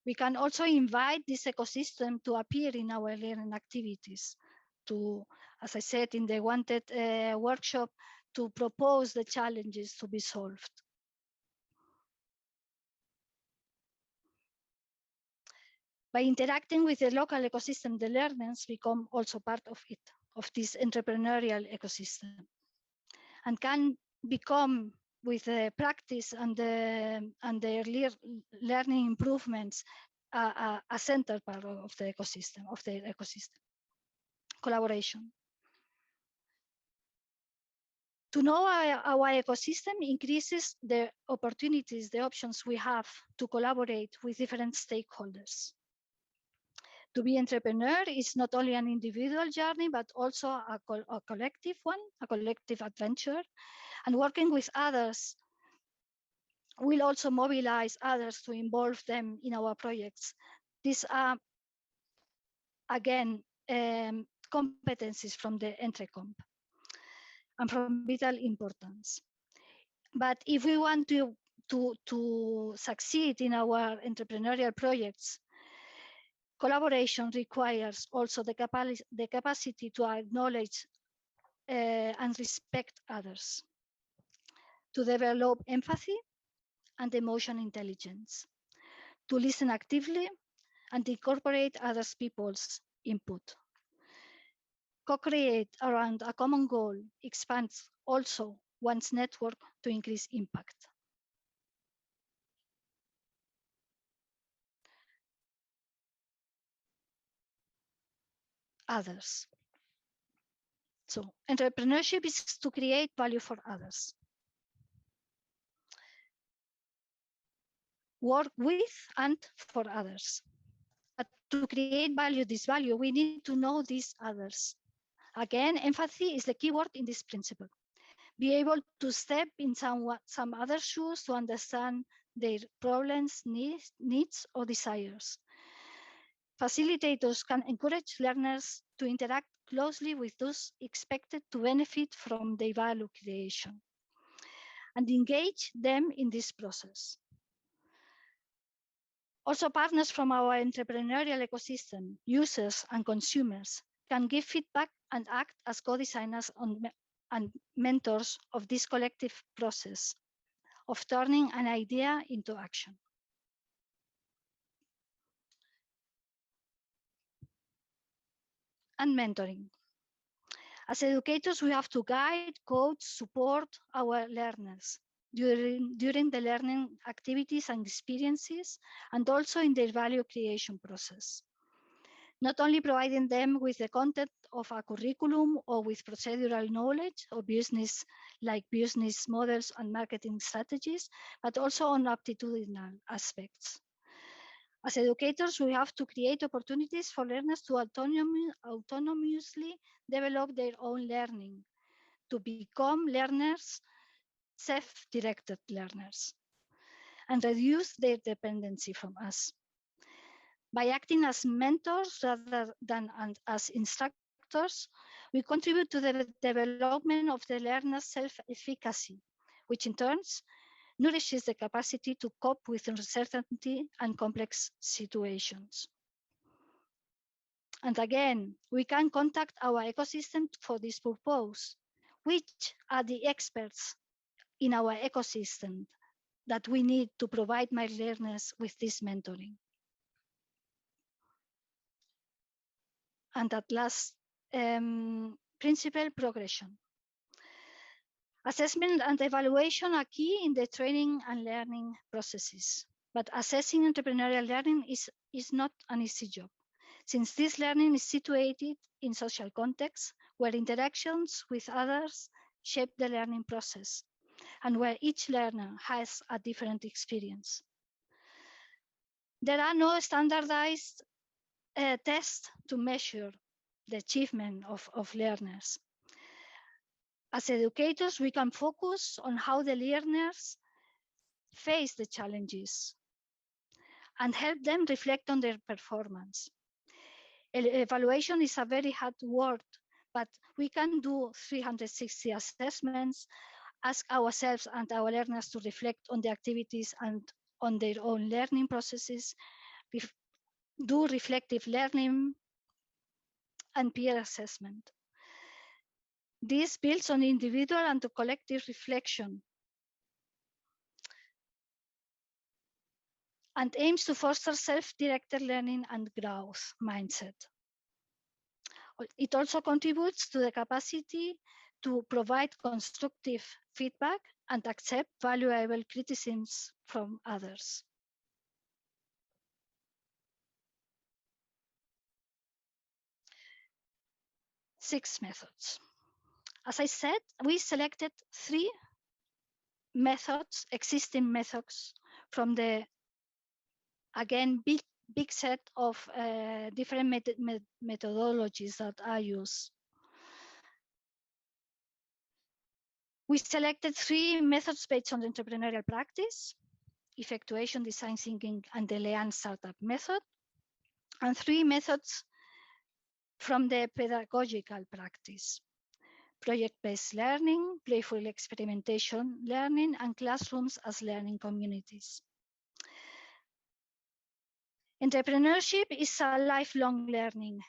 We can also invite this ecosystem to appear in our learning activities, to, as I said in the Wanted workshop, to propose the challenges to be solved. By interacting with the local ecosystem, the learners become also part of it, of this entrepreneurial ecosystem, and can become, with the practice and the learning improvements, a center part of the ecosystem, Collaboration. To know our ecosystem increases the opportunities, the options we have to collaborate with different stakeholders. To be entrepreneur is not only an individual journey, but also a collective one, a collective adventure. And working with others will also mobilize others to involve them in our projects. These are, again, competencies from the EntreComp and from vital importance. But if we want to succeed in our entrepreneurial projects, collaboration requires also the capacity to acknowledge and respect others, to develop empathy and emotion intelligence, to listen actively and incorporate other people's input. Co-create around a common goal expands also one's network to increase impact. Others. So entrepreneurship is to create value for others. Work with and for others. But to create this value, we need to know these others. Again, empathy is the key word in this principle. Be able to step in some other shoes to understand their problems, needs, or desires. Facilitators can encourage learners to interact closely with those expected to benefit from their value creation and engage them in this process. Also, partners from our entrepreneurial ecosystem, users and consumers, can give feedback and act as co-designers and mentors of this collective process of turning an idea into action. And mentoring. As educators, we have to guide, coach, support our learners during the learning activities and experiences, and also in their value creation process. Not only providing them with the content of a curriculum or with procedural knowledge or business models and marketing strategies, but also on aptitudinal aspects. As educators, we have to create opportunities for learners to autonomously develop their own learning, to become learners, self-directed learners, and reduce their dependency from us. By acting as mentors rather than as instructors, we contribute to the development of the learner's self-efficacy, which in turn nourishes the capacity to cope with uncertainty and complex situations. And again, we can contact our ecosystem for this purpose. Which are the experts in our ecosystem that we need to provide my learners with this mentoring? And at last, principal progression. Assessment and evaluation are key in the training and learning processes, but assessing entrepreneurial learning is not an easy job, since this learning is situated in social contexts where interactions with others shape the learning process, and where each learner has a different experience. There are no standardized tests to measure the achievement of learners. As educators, we can focus on how the learners face the challenges and help them reflect on their performance. Evaluation is a very hard word, but we can do 360 assessments, ask ourselves and our learners to reflect on the activities and on their own learning processes, do reflective learning and peer assessment. This builds on individual and collective reflection and aims to foster self-directed learning and growth mindset. It also contributes to the capacity to provide constructive feedback and accept valuable criticisms from others. Six methods. As I said, we selected 3 methods, existing methods, from the, again, big set of different methodologies that I use. We selected 3 methods based on the entrepreneurial practice, effectuation, design thinking, and the Lean startup method, and 3 methods from the pedagogical practice: project-based learning, playful experimentation learning, and classrooms as learning communities. Entrepreneurship is a lifelong learning.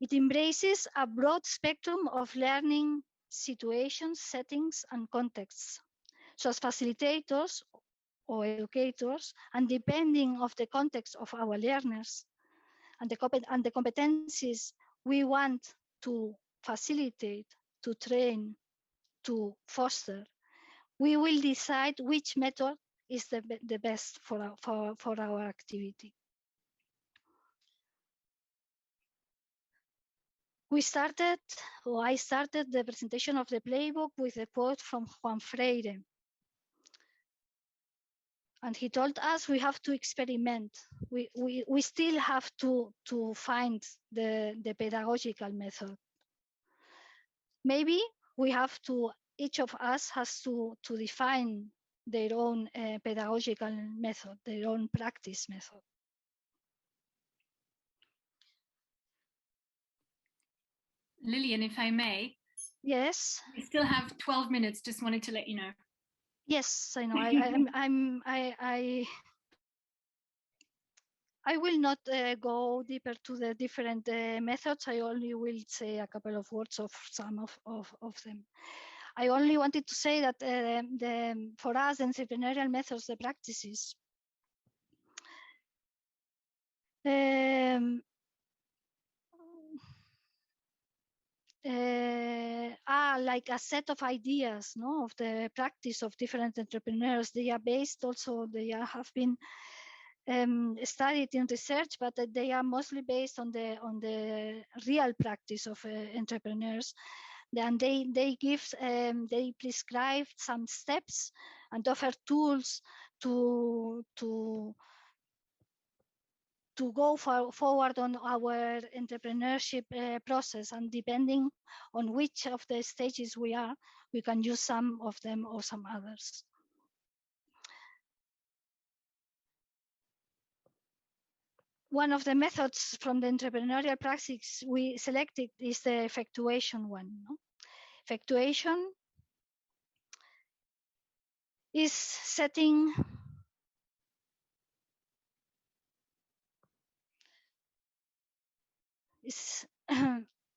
It embraces a broad spectrum of learning situations, settings, and contexts. So as facilitators or educators, and depending on the context of our learners and the competencies we want to facilitate, to train, to foster, we will decide which method is the best for our activity. I started the presentation of the playbook with a quote from Juan Freire. And he told us we have to experiment. We still have to find the pedagogical method. Maybe we have to, each of us has to define their own pedagogical method, their own practice method. Lilian, if I may. Yes. We still have 12 minutes. Just wanted to let you know. Yes, I know. I will not go deeper to the different methods. I only will say a couple of words of some of them. I only wanted to say that for us, the entrepreneurial methods, the practices, are like a set of ideas, no, of the practice of different entrepreneurs. They are based also, have been studied in research, but they are mostly based on the real practice of entrepreneurs. And they prescribe some steps and offer tools to go forward on our entrepreneurship process. And depending on which of the stages we are, we can use some of them or some others. One of the methods from the entrepreneurial practice we selected is the effectuation one. No? Effectuation is setting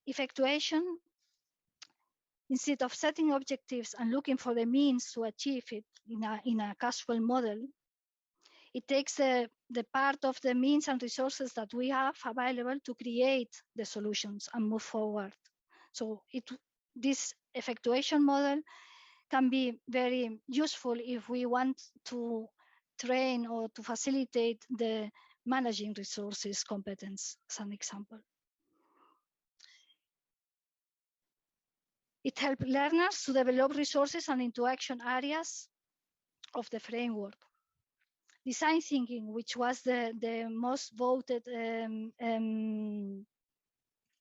effectuation, instead of setting objectives and looking for the means to achieve it in a casual model, it takes the part of the means and resources that we have available to create the solutions and move forward. So this effectuation model can be very useful if we want to train or to facilitate the managing resources competence, as an example. It helps learners to develop resources and interaction areas of the framework. Design thinking, which was the most voted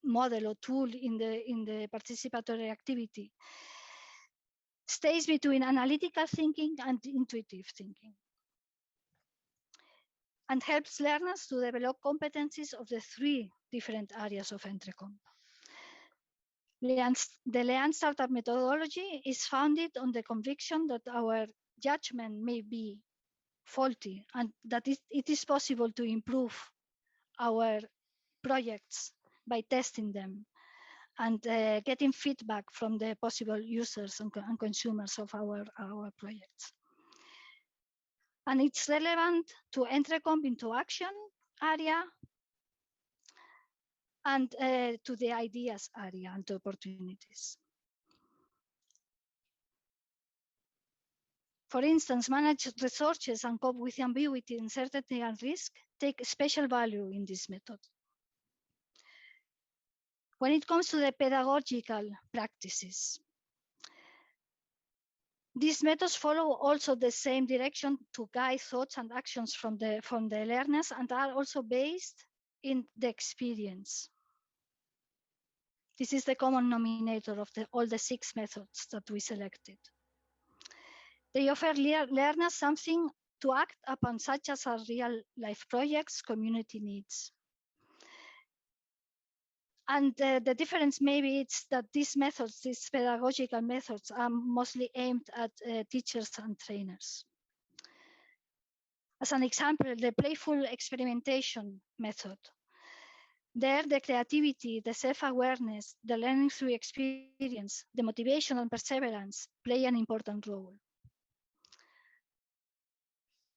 model or tool in the participatory activity, stays between analytical thinking and intuitive thinking, and helps learners to develop competencies of the 3 different areas of EntreComp. The Lean Startup methodology is founded on the conviction that our judgment may be faulty and that it is possible to improve our projects by testing them and getting feedback from the possible users and consumers of our projects. And it's relevant to EntreComp into action area and to the ideas area and to opportunities. For instance, managed resources and cope with ambiguity, uncertainty, and risk take special value in this method. When it comes to the pedagogical practices, these methods follow also the same direction to guide thoughts and actions from the learners, and are also based in the experience. This is the common denominator of all the 6 methods that we selected. They offer learners something to act upon, such as our real-life projects, community needs. And the difference maybe it's that these methods, these pedagogical methods, are mostly aimed at teachers and trainers. As an example, the Playful experimentation method. There, the creativity, the self-awareness, the learning through experience, the motivation and perseverance play an important role.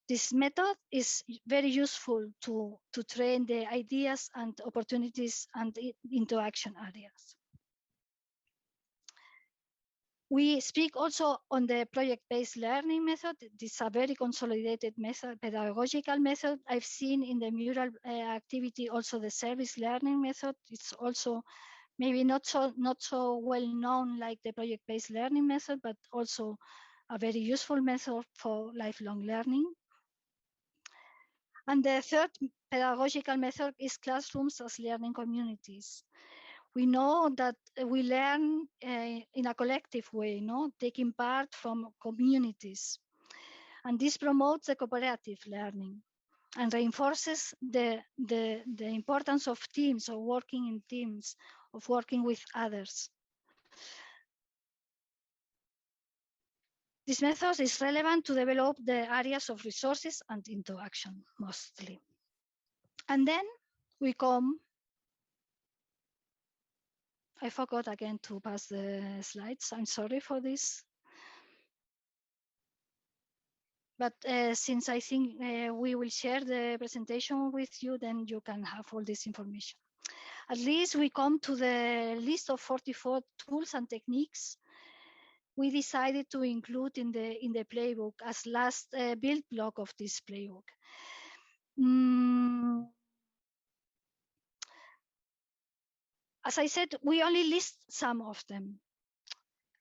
This method is very useful to train the ideas and opportunities and interaction areas. We speak also on the project-based learning method. This is a very consolidated method, pedagogical method. I've seen in the Mural activity also the service learning method. It's also maybe not so well known like the project-based learning method, but also a very useful method for lifelong learning. And the third pedagogical method is classrooms as learning communities. We know that we learn in a collective way, no? Taking part from communities. And this promotes the cooperative learning and reinforces the importance of teams, of working in teams, of working with others. This method is relevant to develop the areas of resources and interaction mostly. And then we come, I forgot again to pass the slides. I'm sorry for this. But since I think we will share the presentation with you, then you can have all this information. At least we come to the list of 44 tools and techniques we decided to include in the playbook as last build block of this playbook. As I said, we only list some of them.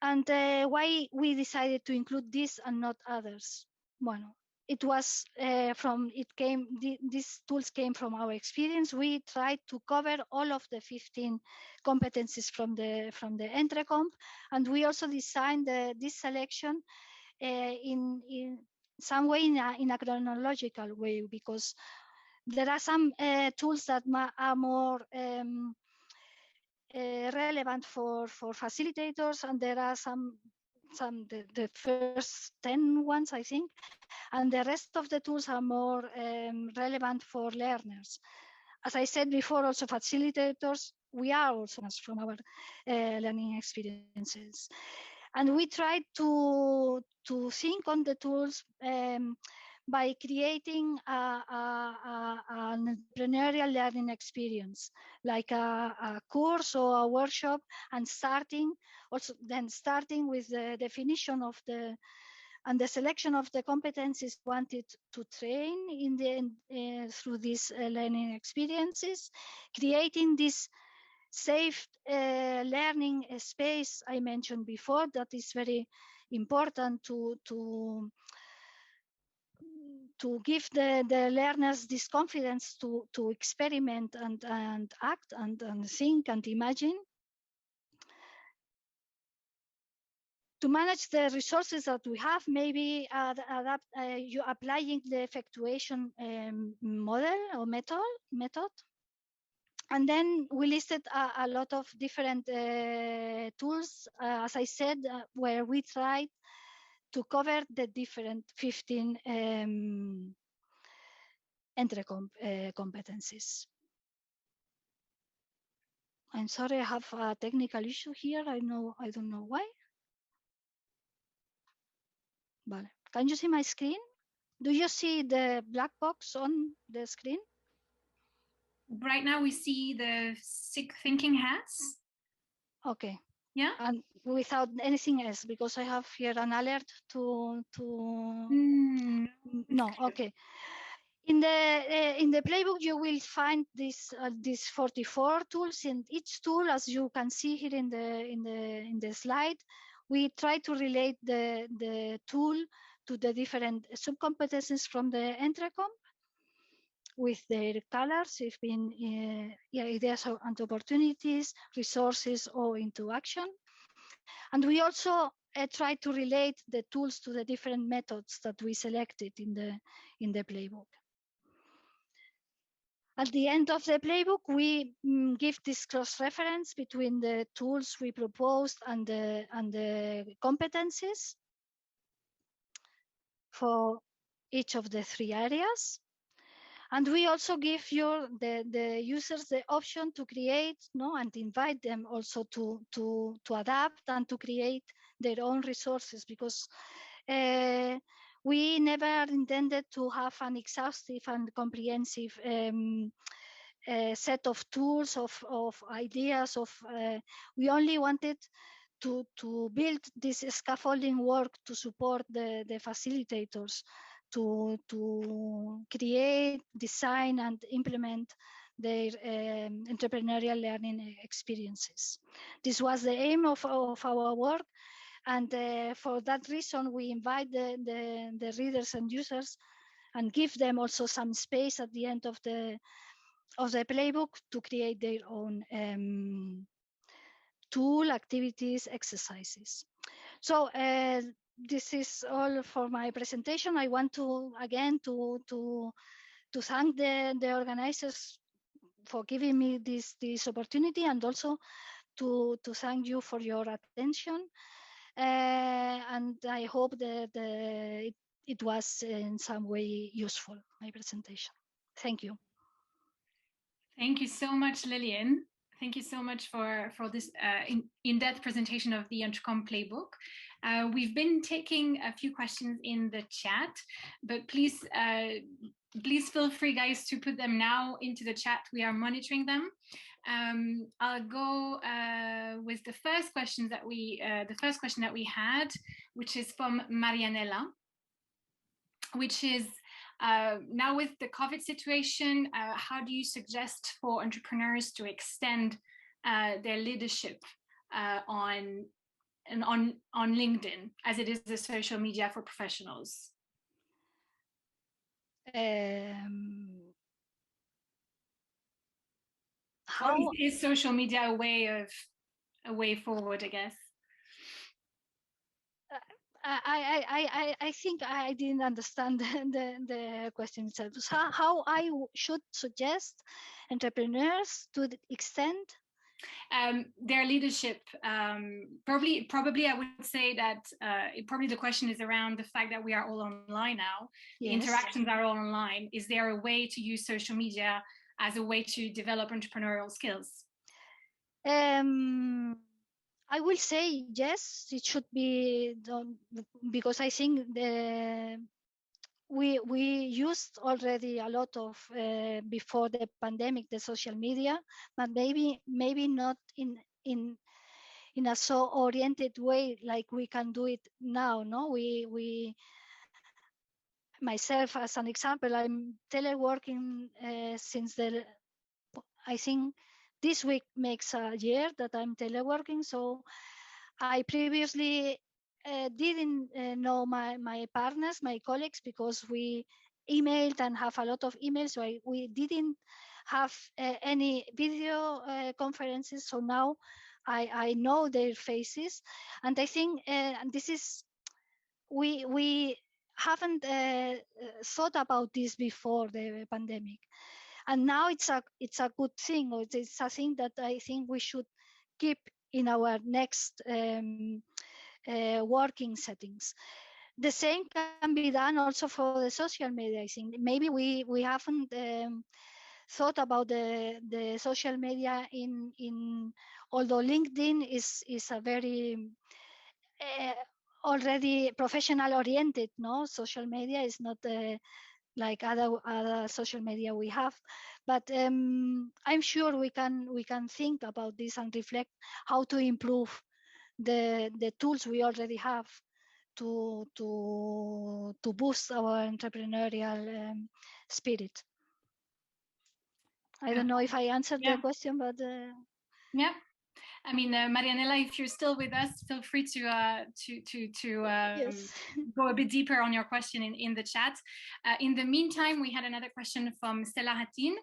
And why we decided to include this and not others? Well, it was these tools came from our experience. We tried to cover all of the 15 competencies from the EntreComp, and we also designed this selection in some way in a chronological way, because there are some tools that are more relevant for facilitators, and there are some the first 10 ones, I think, and the rest of the tools are more relevant for learners. As I said before, also facilitators, we are also from our learning experiences. And we tried to think on the tools by creating an entrepreneurial learning experience, like a course or a workshop, and starting with the definition of the and the selection of the competencies wanted to train through these learning experiences, creating this safe learning space I mentioned before, that is very important to give the learners this confidence to experiment and act and think and imagine. To manage the resources that we have, maybe you applying the effectuation model or method. And then we listed a lot of different tools, as I said, where we tried to cover the different 15 EntreComp competencies. I'm sorry, I have a technical issue here. I don't know why. Vale. Can you see my screen? Do you see the black box on the screen? Right now we see the sick thinking hats. Okay. Yeah. And without anything else, because I have here an alert to no. Okay. In the playbook, you will find these 44 tools. In each tool, as you can see here in the slide, we try to relate the tool to the different subcompetencies from the EntreComp with their colors, if being ideas and opportunities, resources, or into action. And we also try to relate the tools to the different methods that we selected in the playbook. At the end of the playbook, we give this cross-reference between the tools we proposed and the competencies for each of the 3 areas. And we also give the users the option to create, and invite them also to adapt and to create their own resources, because we never intended to have an exhaustive and comprehensive set of tools, of ideas, we only wanted to build this scaffolding work to support the facilitators to create, design, and implement their entrepreneurial learning experiences. This was the aim of our work, and for that reason we invite the readers and users and give them also some space at the end of the playbook to create their own tool, activities, exercises. So this is all for my presentation. I want to again to thank the organizers for giving me this opportunity, and also to thank you for your attention. And I hope that it was in some way useful, my presentation. Thank you. Thank you so much, Lilian. Thank you so much for this in-depth presentation of the EntreComp Playbook. We've been taking a few questions in the chat, but please feel free, guys, to put them now into the chat. We are monitoring them. I'll go with the first question that we had, which is from Marianella, which is, now with the COVID situation, how do you suggest for entrepreneurs to extend their leadership on LinkedIn, as it is a social media for professionals? How is social media a way forward, I guess? I think I didn't understand the question itself. So how I should suggest entrepreneurs to extend their leadership. Probably I would say that probably the question is around the fact that we are all online now. Yes. Interactions are all online. Is there a way to use social media as a way to develop entrepreneurial skills? I will say yes, it should be done, because I think we used already a lot of before the pandemic, the social media, but maybe not in a so oriented way like we can do it now. No, we myself as an example, I'm teleworking since I think this week makes a year that I'm teleworking. So I previously didn't know my partners, my colleagues, because we emailed and have a lot of emails. So we didn't have any video conferences. So now I know their faces. And I think this is, we haven't thought about this before the pandemic. And now it's a good thing, or it's a thing that I think we should keep in our next working settings. The same can be done also for the social media. I think maybe we haven't thought about the social media in although LinkedIn is a very already professional oriented, no, social media is not like other social media we have, but I'm sure we can think about this and reflect how to improve the tools we already have to boost our entrepreneurial spirit. I don't know if I answered the question, but yeah. I mean, Marianella, if you're still with us, feel free to yes. Go a bit deeper on your question in the chat. In the meantime, we had another question from Stella Hatin.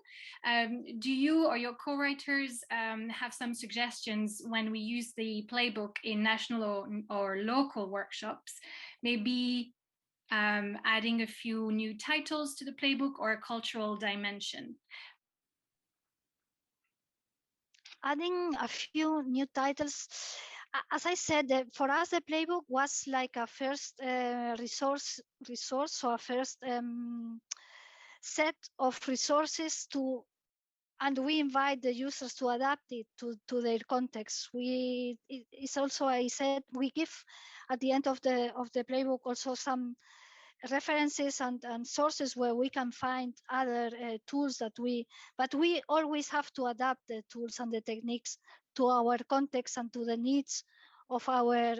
Do you or your co-writers have some suggestions when we use the playbook in national or local workshops? Maybe adding a few new titles to the playbook or a cultural dimension? Adding a few new titles. As I said, for us, the playbook was like a first resource, so a first set of resources and we invite the users to adapt it to their context. It's also, I said, we give at the end of the playbook also some references and sources where we can find other tools but we always have to adapt the tools and the techniques to our context and to the needs of our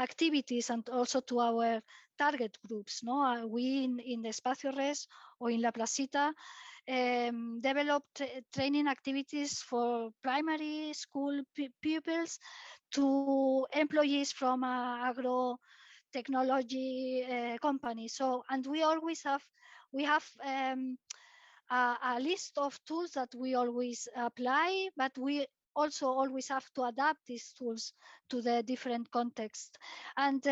activities and also to our target groups. No, we in the Espacio RES or in LaPlasita developed training activities for primary school pupils to employees from agro technology company. So, and we always have a list of tools that we always apply, but we also always have to adapt these tools to the different context. And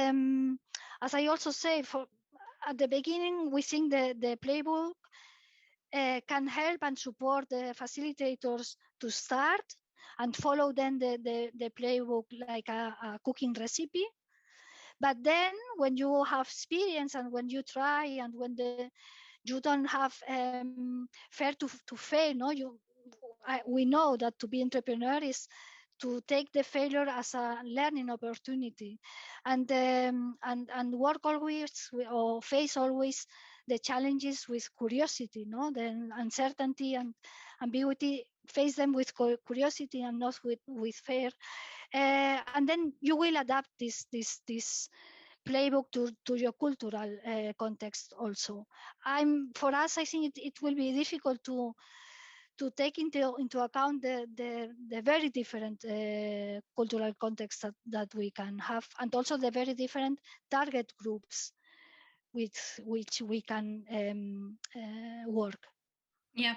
as I also say, at the beginning, we think the playbook can help and support the facilitators to start and follow then the playbook like a cooking recipe. But then when you have experience and when you try and when you don't have fear to fail. No, we know that to be entrepreneur is to take the failure as a learning opportunity, and work always or face always the challenges with curiosity. No, the uncertainty and ambiguity, face them with curiosity and not with fear, and then you will adapt this playbook to your cultural context also. For us, I think it will be difficult to take into account the very different cultural context that we can have, and also the very different target groups with which we can work. Yeah,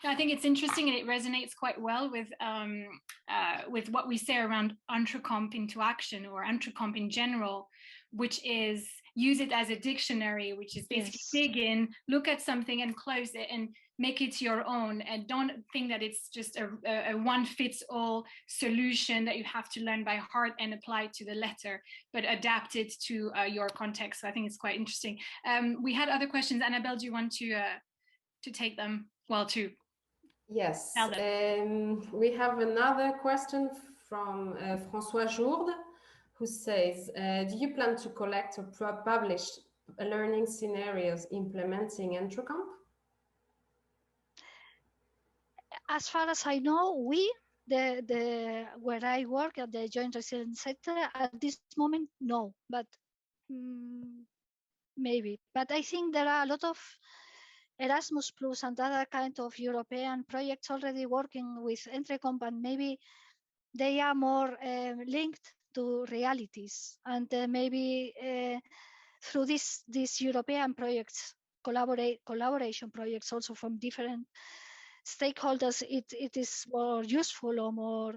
I think it's interesting, and it resonates quite well with what we say around EntreComp into action, or EntreComp in general, which is use it as a dictionary, which is basically dig in, look at something and close it and make it your own, and don't think that it's just a one-fits-all solution that you have to learn by heart and apply to the letter, but adapt it to your context. So I think it's quite interesting. We had other questions. Annabelle, do you want to take them? Well, to yes, we have another question from François Jourde, who says, do you plan to collect or publish learning scenarios implementing EntreComp? As far as I know, where I work at the Joint Residence Center, at this moment, no, but maybe. But I think there are a lot of Erasmus Plus and other kind of European projects already working with EntreComp, and maybe they are more linked to realities, and maybe through these European projects, collaboration projects also from different stakeholders, it is more useful or more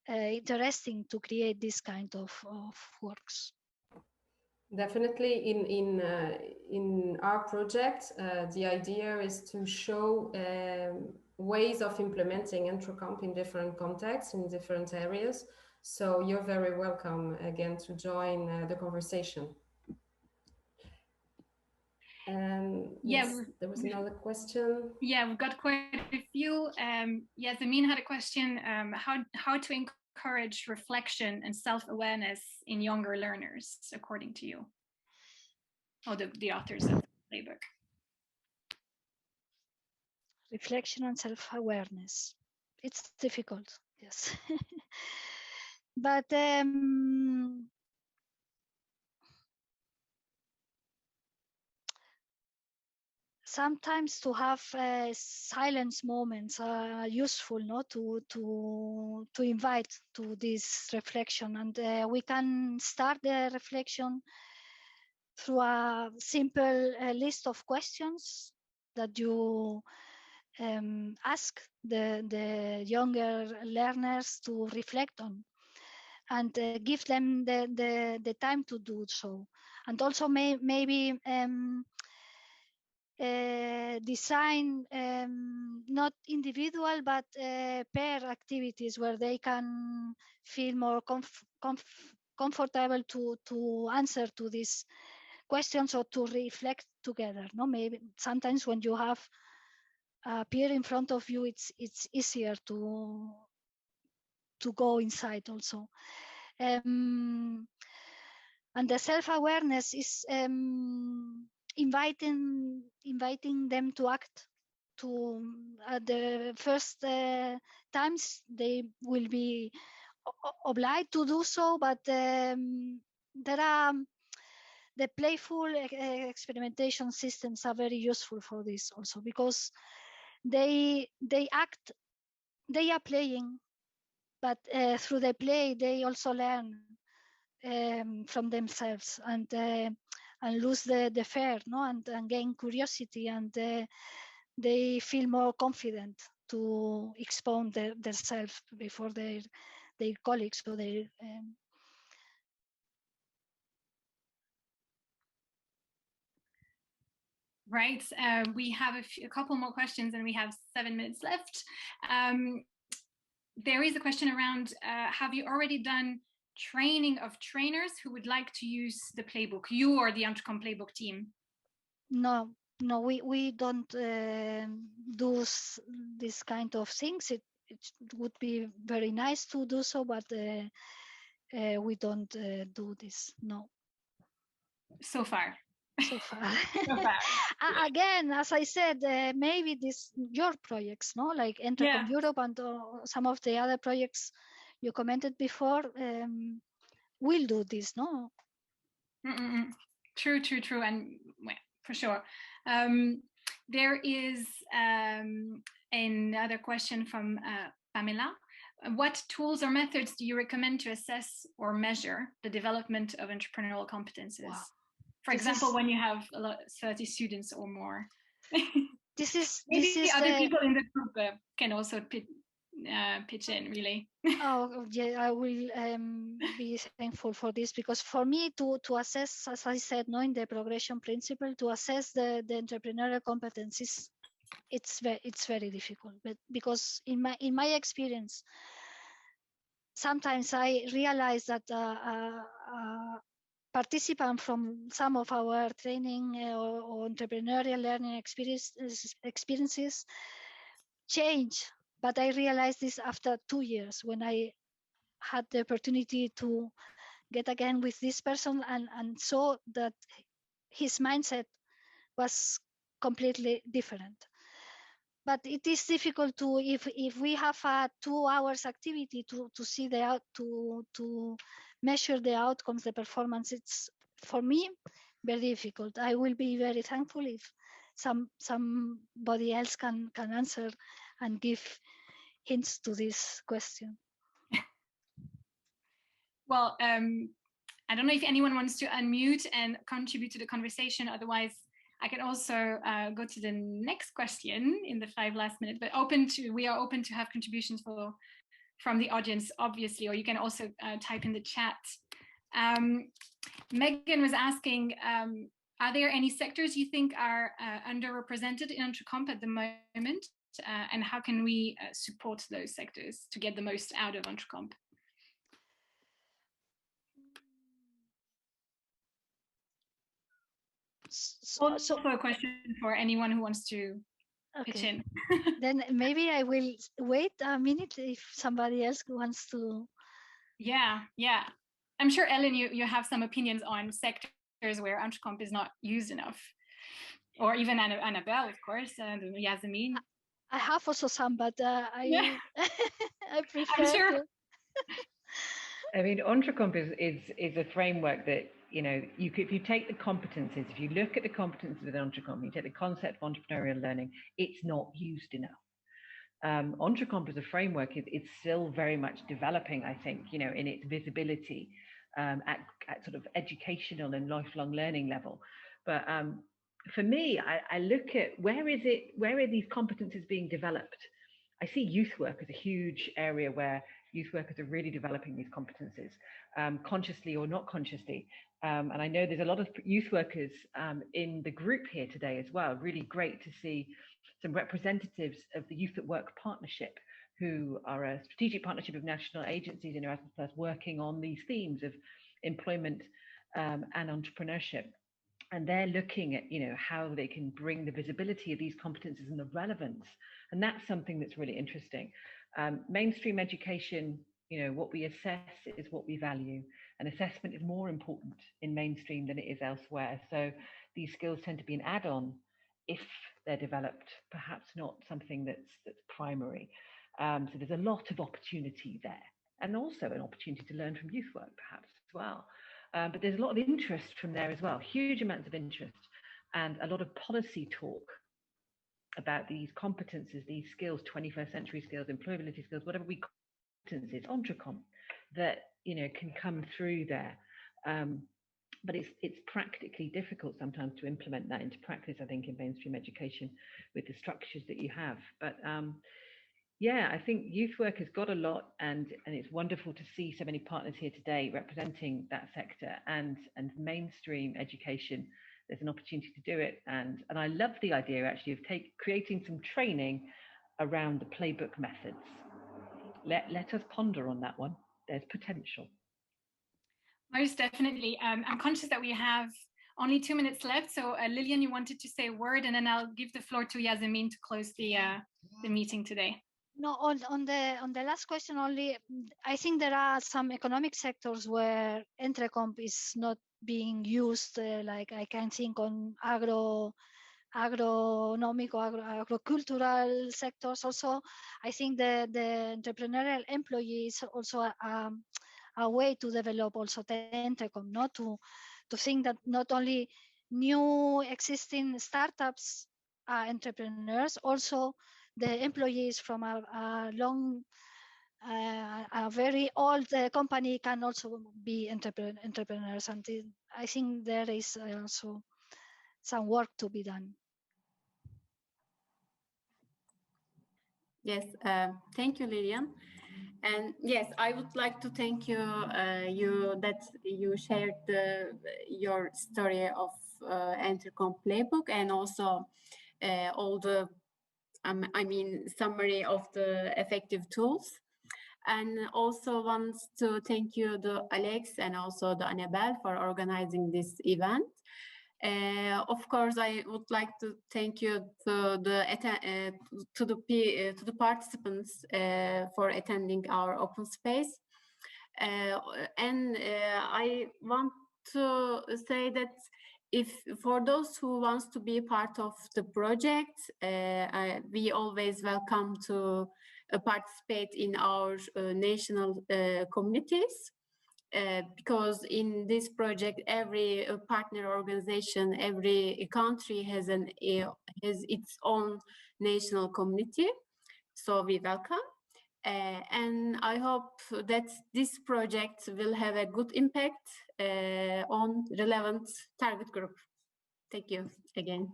interesting to create this kind of works. Definitely, in our project, the idea is to show ways of implementing EntreComp in different contexts, in different areas. So you're very welcome again to join the conversation. Yeah, yes, there was another question. Yeah, we've got quite a few. Yes, Amin had a question, how to encourage reflection and self-awareness in younger learners, according to you, or the authors of the playbook. Reflection and self-awareness. It's difficult, yes. But sometimes to have silence moments are useful, no? To invite to this reflection, and we can start the reflection through a simple list of questions that you ask the younger learners to reflect on, and give them the time to do so. And also maybe design not individual but pair activities where they can feel more comfortable to answer to these questions or to reflect together. No, maybe sometimes when you have a peer in front of you, it's easier to go inside also. And the self-awareness is inviting them to act. To at the first times they will be obliged to do so, but there are the playful experimentation systems are very useful for this also, because they are playing, but through the play they also learn from themselves, and lose the fear, no, and gain curiosity, and they feel more confident to expose themselves before their colleagues or their Right, we have a couple more questions and we have 7 minutes left. There is a question around, have you already done training of trainers who would like to use the playbook, you or the EntreComp Playbook team? No, no, we don't do this kind of things. It would be very nice to do so, but we don't do this. No. So far. So far. So far. Again, as I said, maybe your projects, no, like EntreComp Europe and some of the other projects you commented before, will do this, no? True, and well, for sure. There is another question from Pamela. What tools or methods do you recommend to assess or measure the development of entrepreneurial competences? Wow. For example, when you have 30 students or more. Maybe other people in the group can also pitch in, really. Oh, yeah, I will be thankful for this, because for me to assess, as I said, no, in the progression principle, to assess the entrepreneurial competencies, it's very difficult. But because in my experience, sometimes I realize that participants from some of our training or entrepreneurial learning experiences change. But I realized this after 2 years, when I had the opportunity to get again with this person and saw that his mindset was completely different. But it is difficult to, if we have a 2 hours activity to see to measure the outcomes, the performance, it's for me very difficult. I will be very thankful if somebody else can answer and give hints to this question. Well, I don't know if anyone wants to unmute and contribute to the conversation. Otherwise, I can also go to the next question in the 5 last minutes. But we are open to have contributions from the audience, obviously, or you can also type in the chat. Megan was asking, are there any sectors you think are underrepresented in EntreComp at the moment? And how can we support those sectors to get the most out of EntreComp? Also a question for anyone who wants to pitch in. Then maybe I will wait a minute if somebody else wants to. Yeah. I'm sure, Ellen, you have some opinions on sectors where EntreComp is not used enough. Or even Annabelle, of course, and Yasmin. I have also some, but I prefer I'm sure. to. I mean, EntreComp is a framework that, you know, if you take the competencies, if you look at the competencies with EntreComp, you take the concept of entrepreneurial learning, it's not used enough. EntreComp as a framework it's still very much developing, I think, you know, in its visibility at sort of educational and lifelong learning level. But for me, I look at where are these competencies being developed? I see youth work as a huge area where youth workers are really developing these competencies, consciously or not consciously. And I know there's a lot of youth workers in the group here today as well. Really great to see some representatives of the Youth at Work Partnership, who are a strategic partnership of national agencies in Erasmus+ working on these themes of employment and entrepreneurship. And they're looking at, you know, how they can bring the visibility of these competences and the relevance. And that's something that's really interesting. Mainstream education, you know, what we assess is what we value. And assessment is more important in mainstream than it is elsewhere. So these skills tend to be an add-on if they're developed, perhaps not something that's primary. So there's a lot of opportunity there. And also an opportunity to learn from youth work, perhaps, as well. But there's a lot of interest from there as well, huge amounts of interest, and a lot of policy talk about these competences, these skills, 21st century skills, employability skills, whatever we call competences, EntreComp, that, you know, can come through there. But it's practically difficult sometimes to implement that into practice, I think, in mainstream education with the structures that you have. But yeah, I think youth work has got a lot, and it's wonderful to see so many partners here today representing that sector and mainstream education. There's an opportunity to do it, and I love the idea actually of creating some training around the playbook methods. Let us ponder on that one. There's potential. Most definitely. I'm conscious that we have only 2 minutes left. So Lilian, you wanted to say a word, and then I'll give the floor to Yasemin to close the meeting today. No, on the last question only, I think there are some economic sectors where EntreComp is not being used. Like I can think on agronomic or agricultural sectors. Also, I think the entrepreneurial employee is also a way to develop also the EntreComp, not to think that not only new existing startups are entrepreneurs, also the employees from a very old company can also be entrepreneurs. And I think there is also some work to be done. Yes, thank you, Lilian. And yes, I would like to thank you, that you shared your story of EntreComp Playbook, and also all the, summary of the effective tools. And also want to thank you, Alex, and also the Annabelle, for organizing this event. Of course, I would like to thank you to the participants for attending our open space. And I want to say that for those who wants to be part of the project, we always welcome to participate in our national communities. Because in this project, every partner organization, every country has its own national community. So we welcome. And I hope that this project will have a good impact on relevant target group. Thank you again.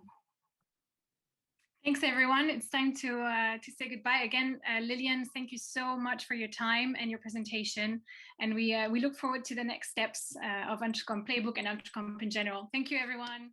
Thanks, everyone. It's time to say goodbye again. Lilian, thank you so much for your time and your presentation. And we look forward to the next steps of EntreComp Playbook and EntreComp in general. Thank you, everyone.